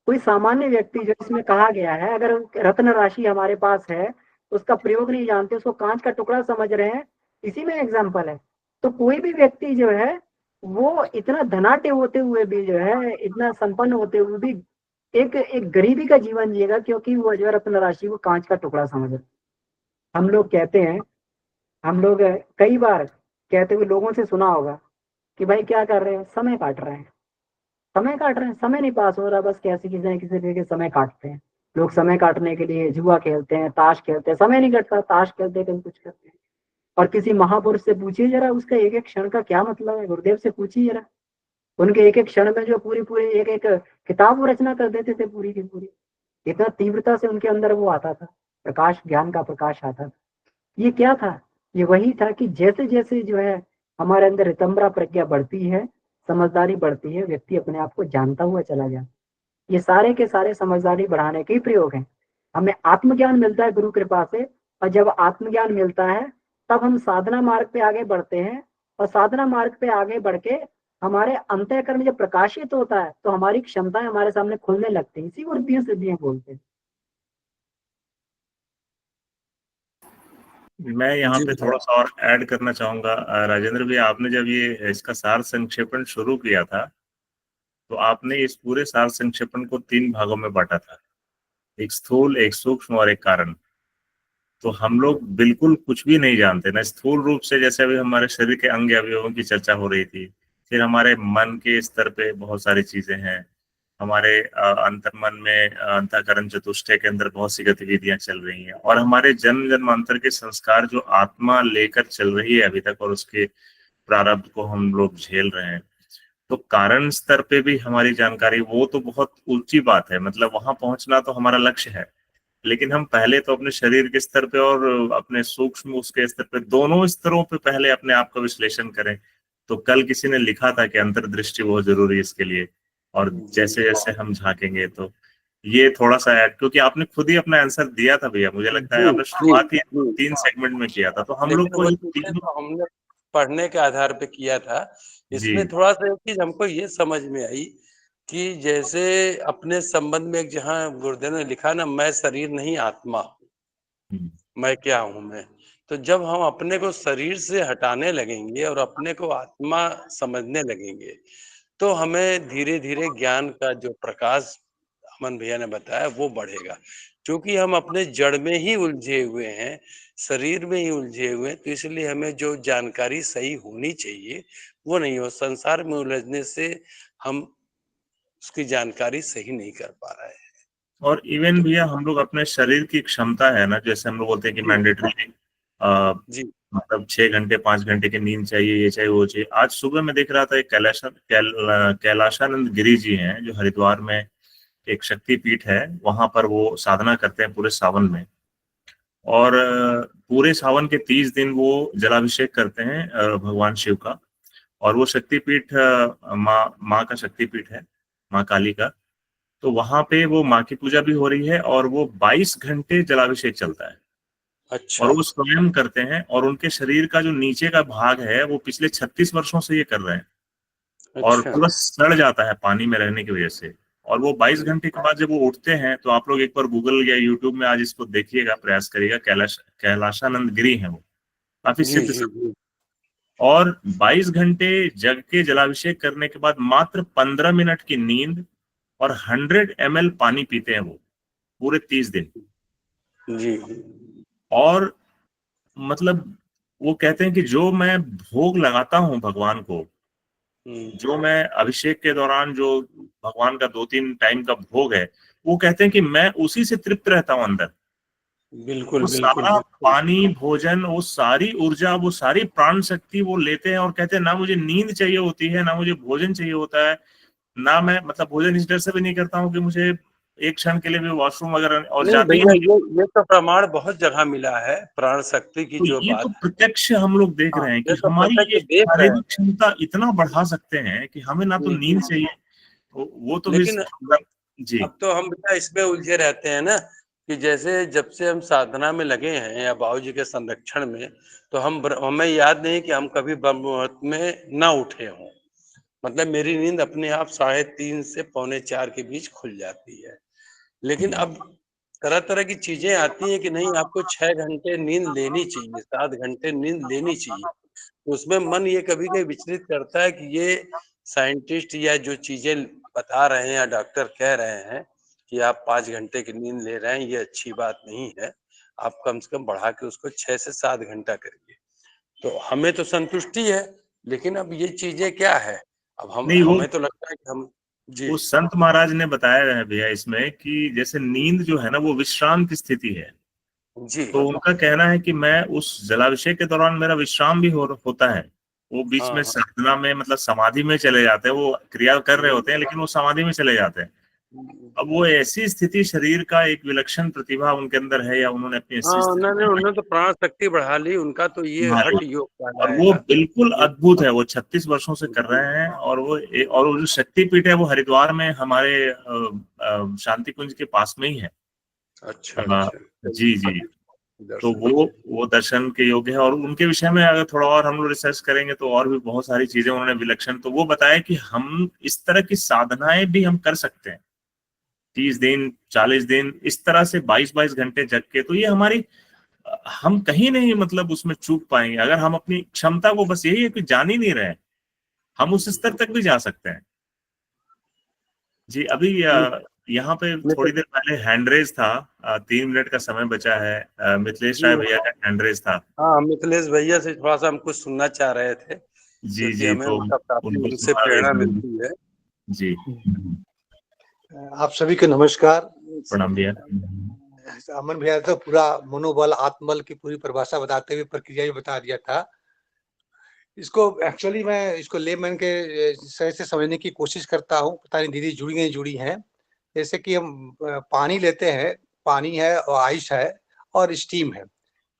Speaker 3: कोई सामान्य व्यक्ति जो इसमें कहा गया है, अगर रत्न राशि हमारे पास है, उसका प्रयोग नहीं जानते, उसको कांच का टुकड़ा समझ रहे हैं, इसी में एग्जाम्पल है। तो कोई भी व्यक्ति जो है वो इतना धनाढ्य होते हुए भी जो है, इतना संपन्न होते हुए भी एक गरीबी का जीवन जिएगा, क्योंकि वो जो रत्न राशि को कांच का टुकड़ा समझ रहे। हम लोग कहते हैं, हम लोग कई बार कहते हुए लोगों से सुना होगा कि भाई क्या कर रहे हैं, समय काट रहे हैं, समय काट रहे हैं, समय नहीं पास हो रहा, बस कैसे किसी न किसी तरीके समय काटते हैं। लोग समय काटने के लिए जुआ खेलते हैं, ताश खेलते हैं, समय नहीं कटता, ताश खेलते हैं, कहीं कुछ करते हैं। और किसी महापुरुष से पूछिए जरा, उसका एक एक क्षण का क्या मतलब है, गुरुदेव से पूछिए जरा, उनके एक एक क्षण में जो पूरी पूरी एक एक किताब वो रचना कर देते थे, पूरी की पूरी। इतना तीव्रता से उनके अंदर वो आता था, प्रकाश, ज्ञान का प्रकाश आता था। ये क्या था, ये वही था कि जैसे जैसे जो है हमारे अंदर ऋतंभरा प्रज्ञा बढ़ती है, समझदारी बढ़ती है, व्यक्ति अपने आप को जानता हुआ चला जाता। ये सारे के सारे समझदारी बढ़ाने के ही प्रयोग हैं। हमें आत्मज्ञान मिलता है गुरु कृपा से, और जब आत्मज्ञान मिलता है तब हम साधना मार्ग पे आगे बढ़ते हैं, और साधना मार्ग पे आगे बढ़ के हमारे अंतःकरण जब प्रकाशित होता है तो हमारी क्षमताएं हमारे सामने खुलने लगती हैं। इसी को रिद्धियां सिद्धियां बोलते हैं।
Speaker 1: मैं यहाँ पे थोड़ा सा और ऐड करना चाहूंगा। राजेंद्र भी, आपने जब ये इसका सार संक्षेपण शुरू किया था तो आपने इस पूरे सार संक्षेपण को 3 भागों में बांटा था, एक स्थूल, एक सूक्ष्म और एक कारण। तो हम लोग बिल्कुल कुछ भी नहीं जानते ना स्थूल रूप से, जैसे अभी हमारे शरीर के अंग अवयवों की चर्चा हो रही थी, फिर हमारे मन के स्तर पे बहुत सारी चीजें हैं, हमारे अंतर्मन में अंतःकरण चतुष्टय के अंदर बहुत सी गतिविधियां चल रही हैं, और हमारे जन्म जन्मांतर के संस्कार जो आत्मा लेकर चल रही है अभी तक, और उसके प्रारब्ध को हम लोग झेल रहे हैं। तो कारण स्तर पे भी हमारी जानकारी, वो तो बहुत ऊंची बात है, मतलब वहां पहुंचना तो हमारा लक्ष्य है। लेकिन हम पहले तो अपने शरीर के स्तर पे और अपने सूक्ष्म उसके स्तर पे, दोनों स्तरों पे पहले अपने आप का विश्लेषण करें। तो कल किसी ने लिखा था कि अंतर्दृष्टि बहुत जरूरी है इसके लिए, और जैसे जैसे हम झांकेंगे तो ये थोड़ा सा है, क्योंकि आपने खुद ही अपना आंसर दिया था भैया, मुझे लगता है
Speaker 2: जी
Speaker 1: आपने
Speaker 2: जी
Speaker 1: शुरुआत ही
Speaker 2: जी।
Speaker 1: 3 सेगमेंट में किया था, तो हम लोग
Speaker 2: लेकिन
Speaker 1: को
Speaker 2: वो
Speaker 1: ये
Speaker 2: चीजें
Speaker 1: तीनों।
Speaker 2: तो हमने पढ़ने के आधार पे किया था।
Speaker 1: जी
Speaker 2: इसमें थोड़ा सा एक चीज हमको ये समझ में आई कि जैसे अपने संबंध में एक जहाँ गुरुदेव ने लिखा ना, मैं शरीर नहीं आत्मा हूँ,
Speaker 1: हम्म,
Speaker 2: मैं क्या हूँ मैं। तो जब हम अपने को शरीर से हटाने लगेंगे और अपने को आत्मा समझने लगेंगे, तो हमें धीरे धीरे ज्ञान का जो प्रकाश अमन भैया ने बताया वो बढ़ेगा। क्योंकि हम अपने जड़ में ही उलझे हुए हैं, शरीर में ही उलझे हुए हैं, तो इसलिए हमें जो जानकारी सही होनी चाहिए वो नहीं हो। संसार में उलझने से हम उसकी जानकारी सही नहीं कर पा रहे हैं।
Speaker 1: और इवन
Speaker 2: तो
Speaker 1: भैया हम लोग अपने शरीर की क्षमता है ना, जैसे हम लोग बोलते हैं कि
Speaker 2: जी
Speaker 1: मैंडेटरी
Speaker 2: जी
Speaker 1: मतलब 6 घंटे 5 घंटे की नींद चाहिए, ये चाहिए वो चाहिए। आज सुबह मैं देख रहा था एक कैलाशानंद गिरी जी हैं जो हरिद्वार में एक शक्तिपीठ है, वहां पर वो साधना करते हैं पूरे सावन में। और पूरे सावन के 30 दिन वो जलाभिषेक करते हैं भगवान शिव का। और वो शक्तिपीठ माँ का शक्तिपीठ है, माँ काली का। तो वहां पे वो माँ की पूजा भी हो रही है और वो 22 घंटे जलाभिषेक चलता है। और
Speaker 2: अच्छा
Speaker 1: वो स्वयं करते हैं, और उनके शरीर का जो नीचे का भाग है वो पिछले 36 वर्षों से ये कर रहे हैं, और
Speaker 2: अच्छा
Speaker 1: पूरा सड़ जाता है पानी में रहने की वजह से। और वो 22 घंटे के बाद जब वो उठते हैं, तो आप लोग एक बार गूगल या यूट्यूब में आज इसको देखिएगा, प्रयास करिएगा। कैलाशानंद गिरी है वो, काफी
Speaker 2: जी
Speaker 1: सिद्ध
Speaker 2: जी जी
Speaker 1: और 22 घंटे जग के जलाभिषेक करने के बाद मात्र 15 मिनट की नींद और 100 ml पानी पीते हैं वो पूरे 30 दिन।
Speaker 2: जी
Speaker 1: और मतलब वो कहते हैं कि जो मैं भोग लगाता हूँ भगवान को,
Speaker 2: हम्म,
Speaker 1: जो मैं अभिषेक के दौरान जो भगवान का 2-3 टाइम का भोग है, वो कहते हैं कि मैं उसी से तृप्त रहता हूँ अंदर।
Speaker 2: बिल्कुल
Speaker 1: वो
Speaker 2: बिल्कुल
Speaker 1: सारा
Speaker 2: बिल्कुल।
Speaker 1: पानी, भोजन, वो सारी ऊर्जा, वो सारी प्राण शक्ति वो लेते हैं, और कहते हैं ना मुझे नींद चाहिए होती है, ना मुझे भोजन चाहिए होता है, ना मैं मतलब भोजन इस डर से भी नहीं करता हूँ कि मुझे एक क्षण के लिए भी वॉशरूम वगैरह, और
Speaker 2: नहीं
Speaker 1: जाते ही
Speaker 2: भैया,
Speaker 1: नहीं।
Speaker 2: ये तो प्रमाण बहुत जगह मिला है, प्राण शक्ति की
Speaker 1: तो
Speaker 2: जो
Speaker 1: ये तो
Speaker 2: बात।
Speaker 1: प्रत्यक्ष हम लोग देख
Speaker 2: हाँ,
Speaker 1: रहे हैं कि
Speaker 2: ये तो
Speaker 1: हमारी
Speaker 2: प्रत्यक्ष
Speaker 1: ये
Speaker 2: देख रहे
Speaker 1: शारीरिक
Speaker 2: हैं।
Speaker 1: क्षमता इतना बढ़ा सकते हैं कि हमें ना तो
Speaker 2: जी
Speaker 1: नींद
Speaker 2: जी।
Speaker 1: चाहिए, तो वो तो भी
Speaker 2: लेकिन
Speaker 1: जी
Speaker 2: अब तो हम बेटा इसमें उलझे रहते हैं ना, कि जैसे जब से हम साधना में लगे हैं या बाबूजी के संरक्षण में, तो हमें याद नहीं कि हम कभी ब्रह्म मुहूर्त में ना उठे हों। मतलब मेरी नींद अपने आप 3:30 से 3:45 के बीच खुल जाती है। लेकिन अब तरह तरह की चीजें आती हैं कि नहीं, आपको 6 घंटे नींद लेनी चाहिए, 7 घंटे नींद लेनी चाहिए। तो उसमें मन ये कभी कभी विचलित करता है कि ये साइंटिस्ट या जो चीजें बता रहे हैं या डॉक्टर कह रहे हैं कि आप 5 घंटे की नींद ले रहे हैं, ये अच्छी बात नहीं है। आप कम से कम बढ़ा के उसको 6 से 7 घंटा करिए। तो हमें तो संतुष्टि है, लेकिन अब ये चीजें क्या है, अब हम
Speaker 1: नहीं।
Speaker 2: हमें तो लगता है कि हम। जी
Speaker 1: वो संत महाराज ने बताया है भैया इसमें कि जैसे नींद जो है ना वो विश्राम की स्थिति है।
Speaker 2: जी
Speaker 1: तो उनका कहना है कि मैं उस जलाभिषेक के दौरान मेरा विश्राम भी होता है। वो बीच
Speaker 2: हाँ
Speaker 1: में
Speaker 2: हाँ।
Speaker 1: साधना में मतलब समाधि में चले जाते हैं, वो क्रिया कर रहे
Speaker 2: हम्म,
Speaker 1: होते हैं लेकिन वो समाधि में चले जाते हैं।
Speaker 2: हम्म।
Speaker 1: अब वो ऐसी स्थिति, शरीर का एक विलक्षण प्रतिभा उनके अंदर है, या उन्होंने अपनी
Speaker 2: हाँ,
Speaker 1: ऐसी स्थिति
Speaker 2: उन्होंने तो प्राण शक्ति बढ़ा ली, उनका तो ये
Speaker 1: बनाई।
Speaker 2: हठ योग
Speaker 1: और वो
Speaker 2: कहलाएगा।
Speaker 1: बिल्कुल
Speaker 2: ये
Speaker 1: अद्भुत है, वो 36 वर्षों से कर
Speaker 2: जी,
Speaker 1: रहे हैं। और और वो जो शक्तिपीठ है वो हरिद्वार में हमारे शांति कुंज के पास में ही है।
Speaker 2: अच्छा
Speaker 1: अ,
Speaker 2: अच्छा।
Speaker 1: जी जी। तो
Speaker 2: दर्शन
Speaker 1: वो दर्शन के योग्य है, और उनके विषय में अगर थोड़ा और हम लोग रिसर्च करेंगे तो और भी बहुत सारी चीजें उन्होंने विलक्षण, तो वो बताया कि हम इस तरह की साधनाएं भी हम कर सकते हैं 30 दिन 40 दिन इस तरह से 22-22 घंटे जग के। तो ये हमारी हम कहीं नहीं मतलब उसमें चूक पाएंगे अगर हम अपनी क्षमता को, बस यही है कि जान ही नहीं रहे, हम उस स्तर तक भी जा सकते हैं। जी अभी यहाँ पे थोड़ी देर पहले हैंड रेज था, 3 मिनट का समय बचा है। मिथिलेश
Speaker 2: जी।
Speaker 1: राय भैया का हैंड रेज था।
Speaker 2: हाँ, मिथिलेश भैया से थोड़ा सा हम कुछ सुनना चाह रहे थे,
Speaker 1: जी
Speaker 2: क्योंकि
Speaker 1: जी,
Speaker 2: हमें
Speaker 1: तो
Speaker 2: मतलब काफी
Speaker 1: उनको
Speaker 2: उनसे
Speaker 1: सुना
Speaker 2: प्रेरणा
Speaker 1: दें।
Speaker 2: मिलती है।
Speaker 1: जी
Speaker 7: आप सभी को नमस्कार।
Speaker 1: प्रणाम भैया।
Speaker 7: अमन भैया तो पूरा मनोबल आत्मबल की पूरी परिभाषा बताते हुए प्रक्रिया भी बता दिया था। इसको एक्चुअली मैं इसको लेमैन के सही से समझने की कोशिश करता हूँ, पता नहीं दीदी जुड़ी नहीं जुड़ी हैं। जैसे कि हम पानी लेते हैं, पानी है और आइस है और स्टीम है।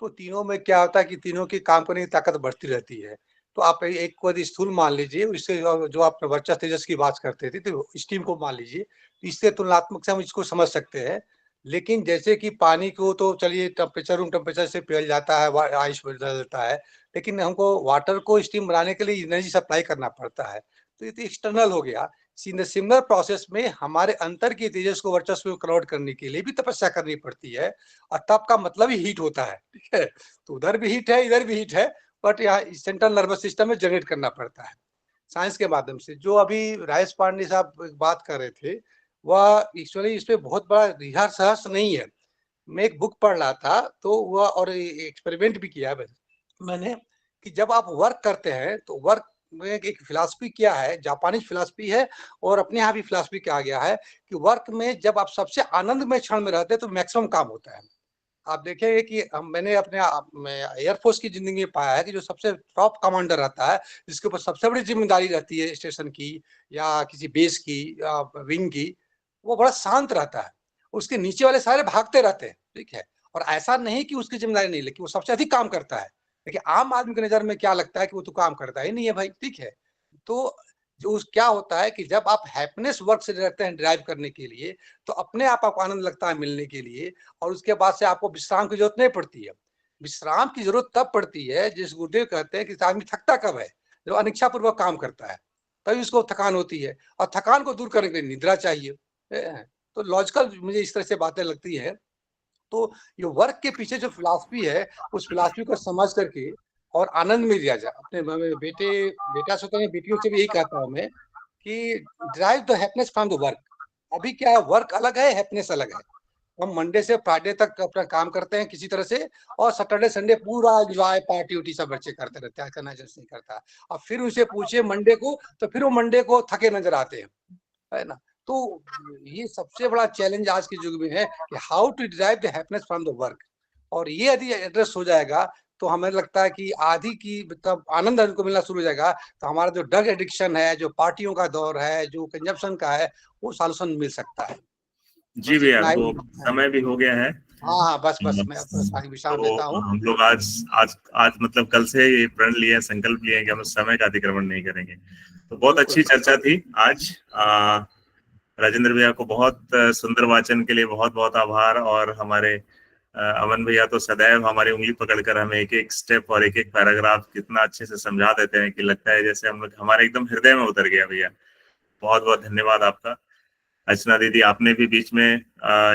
Speaker 7: तो तीनों में क्या होता है कि तीनों की काम करने की ताकत बढ़ती रहती है। तो आप एक को यदि स्थूल मान लीजिए, इससे जो आप वर्चस्व तेजस की बात करते थे, तो स्टीम को मान लीजिए, इससे तुलनात्मक से हम इसको समझ सकते हैं। लेकिन जैसे कि पानी को तो चलिए रूम टेम्परेचर से पिघल जाता है, आइस बदल जाता है, लेकिन हमको वाटर को स्टीम बनाने के लिए एनर्जी सप्लाई करना पड़ता है। तो ये तो एक्सटर्नल हो गया। सिमिलर प्रोसेस में हमारे अंतर की तेजस को वर्चस्व में कन्वर्ट करने के लिए भी तपस्या करनी पड़ती है, और तप का मतलब ही हीट होता है, ठीक है। तो उधर भी हीट है, इधर भी हीट है, बट यहाँ सेंट्रल नर्वस सिस्टम में जनरेट करना पड़ता है साइंस के माध्यम से। जो अभी राजेश पांडे साहब बात कर रहे थे, वह एक्चुअली इस पे बहुत बड़ा रिहर्स नहीं है। मैं एक बुक पढ़ रहा था, तो वह और एक्सपेरिमेंट भी किया मैंने कि जब आप वर्क करते हैं तो वर्क में एक फिलॉसफी क्या है, जापानी फिलॉसफी है और अपने यहाँ भी फिलॉसफी क्या गया है कि वर्क में जब आप सबसे आनंदमय क्षण में रहते हैं तो मैक्सिमम काम होता है। आप देखेंगे कि मैंने अपने एयरफोर्स की जिंदगी में पाया है कि जो सबसे टॉप कमांडर रहता है, जिसके ऊपर सबसे बड़ी जिम्मेदारी रहती है स्टेशन की या किसी बेस की या विंग की, वो बड़ा शांत रहता है। उसके नीचे वाले सारे भागते रहते हैं, ठीक है। और ऐसा नहीं कि उसकी जिम्मेदारी नहीं, लेकिन वो सबसे अधिक काम करता है। लेकिन आम आदमी की नजर में क्या लगता है कि वो तो काम करता ही नहीं है भाई, ठीक है। तो जो क्या होता है कि जब आप हैप्पीनेस वर्क से रहते हैं ड्राइव करने के लिए, तो अपने आप आपको आनंद लगता है मिलने के लिए, और उसके बाद से आपको विश्राम की जरूरत नहीं पड़ती है। विश्राम की जरूरत तब पड़ती है, जिस गुरुदेव कहते हैं कि आदमी थकता कब है, जब अनिच्छा पूर्वक काम करता है, तभी उसको थकान होती है। और थकान को दूर करने के लिए निद्रा चाहिए। तो लॉजिकल मुझे इस तरह से बातें लगती है। तो ये वर्क के पीछे जो फिलॉसफी है, उस फिलॉसफी को समझ करके और आनंद में लिया जाए। अपने बेटा से तो बेटियों से भी यही कहता हूँ मैं कि drive the happiness from the work. अभी क्या है, वर्क अलग है, हैप्पीनेस अलग है। हम मंडे से फ्राइडे तक अपना काम करते हैं किसी तरह से, और सैटरडे संडे पूरा एंजॉय पार्टी उटी सब बच्चे करते रहते हैं, करना जैसे नहीं करता। और फिर उनसे पूछिए मंडे को, तो फिर वो मंडे को थके नजर आते हैं, है ना। तो ये सबसे बड़ा चैलेंज आज के युग में है कि how to drive the happiness from the work. और ये यदि एड्रेस हो जाएगा, तो हमें लगता है कि आधी की मतलब आनंद हमको मिलना शुरू हो जाएगा। तो हमारा जो ड्रग एडिक्शन है, जो पार्टियों का दौर है, जो कंजप्शन का है, वो सॉल्यूशन मिल सकता है।
Speaker 1: जी
Speaker 7: बस
Speaker 1: भैया,
Speaker 7: इतना ही।
Speaker 1: तो समय भी हो गया है।
Speaker 7: हाँ हाँ, बस मैं अपना विश्राम लेता
Speaker 1: तो
Speaker 7: हूँ।
Speaker 1: हम लोग आज आज आज मतलब कल से ये प्रण लिए, संकल्प लिए कि हम समय का अतिक्रमण नहीं करेंगे। तो बहुत अच्छी चर्चा थी आज। राजेंद्र भैया को बहुत सुंदर वाचन के लिए बहुत बहुत आभार। और हमारे अमन भैया तो सदैव हमारी उंगली पकड़कर हमें एक एक स्टेप और एक एक पैराग्राफ कितना अच्छे से समझा देते हैं कि लगता है जैसे हम लोग हमारे एकदम हृदय में उतर गया। भैया बहुत बहुत धन्यवाद आपका। अर्चना दीदी, आपने भी बीच में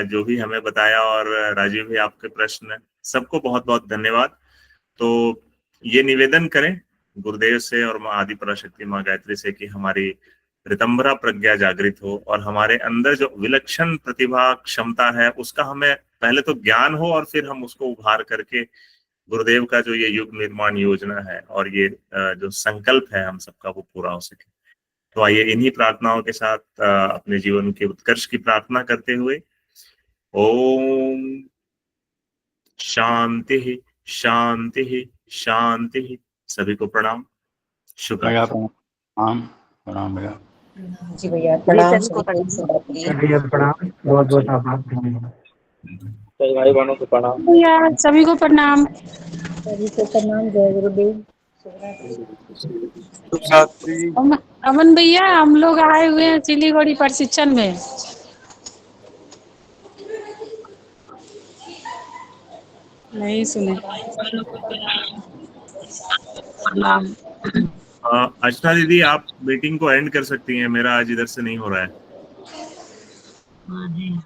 Speaker 1: जो भी हमें बताया, और राजीव भी आपके प्रश्न, सबको बहुत बहुत धन्यवाद। तो ये निवेदन करें गुरुदेव से और माँ आदि पराशक्ति माँ गायत्री से कि हमारी ऋतंभरा प्रज्ञा जागृत हो, और हमारे अंदर जो विलक्षण प्रतिभा क्षमता है उसका हमें पहले तो ज्ञान हो, और फिर हम उसको उभार करके गुरुदेव का जो ये युग निर्माण योजना है और ये जो संकल्प है हम सबका, वो पूरा हो सके। तो आइए इन्हीं प्रार्थनाओं के साथ अपने जीवन के उत्कर्ष की प्रार्थना करते हुए, ओम शांति शांति शांति। सभी को प्रणाम, शुभ
Speaker 8: भैया
Speaker 1: रात्रि।
Speaker 8: प्रणाम। प्रणाम भैया।
Speaker 4: जी भैया प्रणाम, सभी को शुभ रात्रि।
Speaker 3: चलिए प्रणाम, बहुत बहुत आभार, धन्यवाद।
Speaker 5: कई भाई बहनों को प्रणाम।
Speaker 9: भैया सभी को प्रणाम।
Speaker 4: सभी को प्रणाम, जय गुरुदेव, शुभ रात्रि।
Speaker 9: अमन भैया, हम लोग आए हुए हैं सिलीगुड़ी प्रशिक्षण में। नहीं सुने। प्रणाम।
Speaker 1: अर्चना दीदी, आप मीटिंग को एंड कर सकती हैं, मेरा आज इधर से नहीं हो रहा है।
Speaker 9: जी।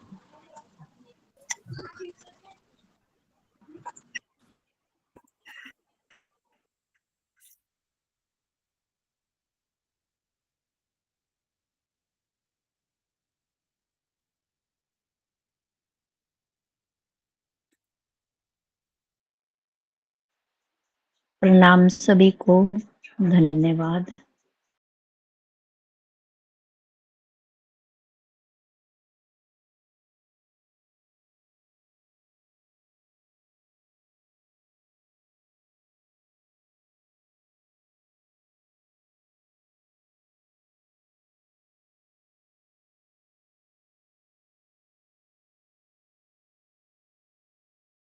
Speaker 10: प्रणाम सभी को, धन्यवाद।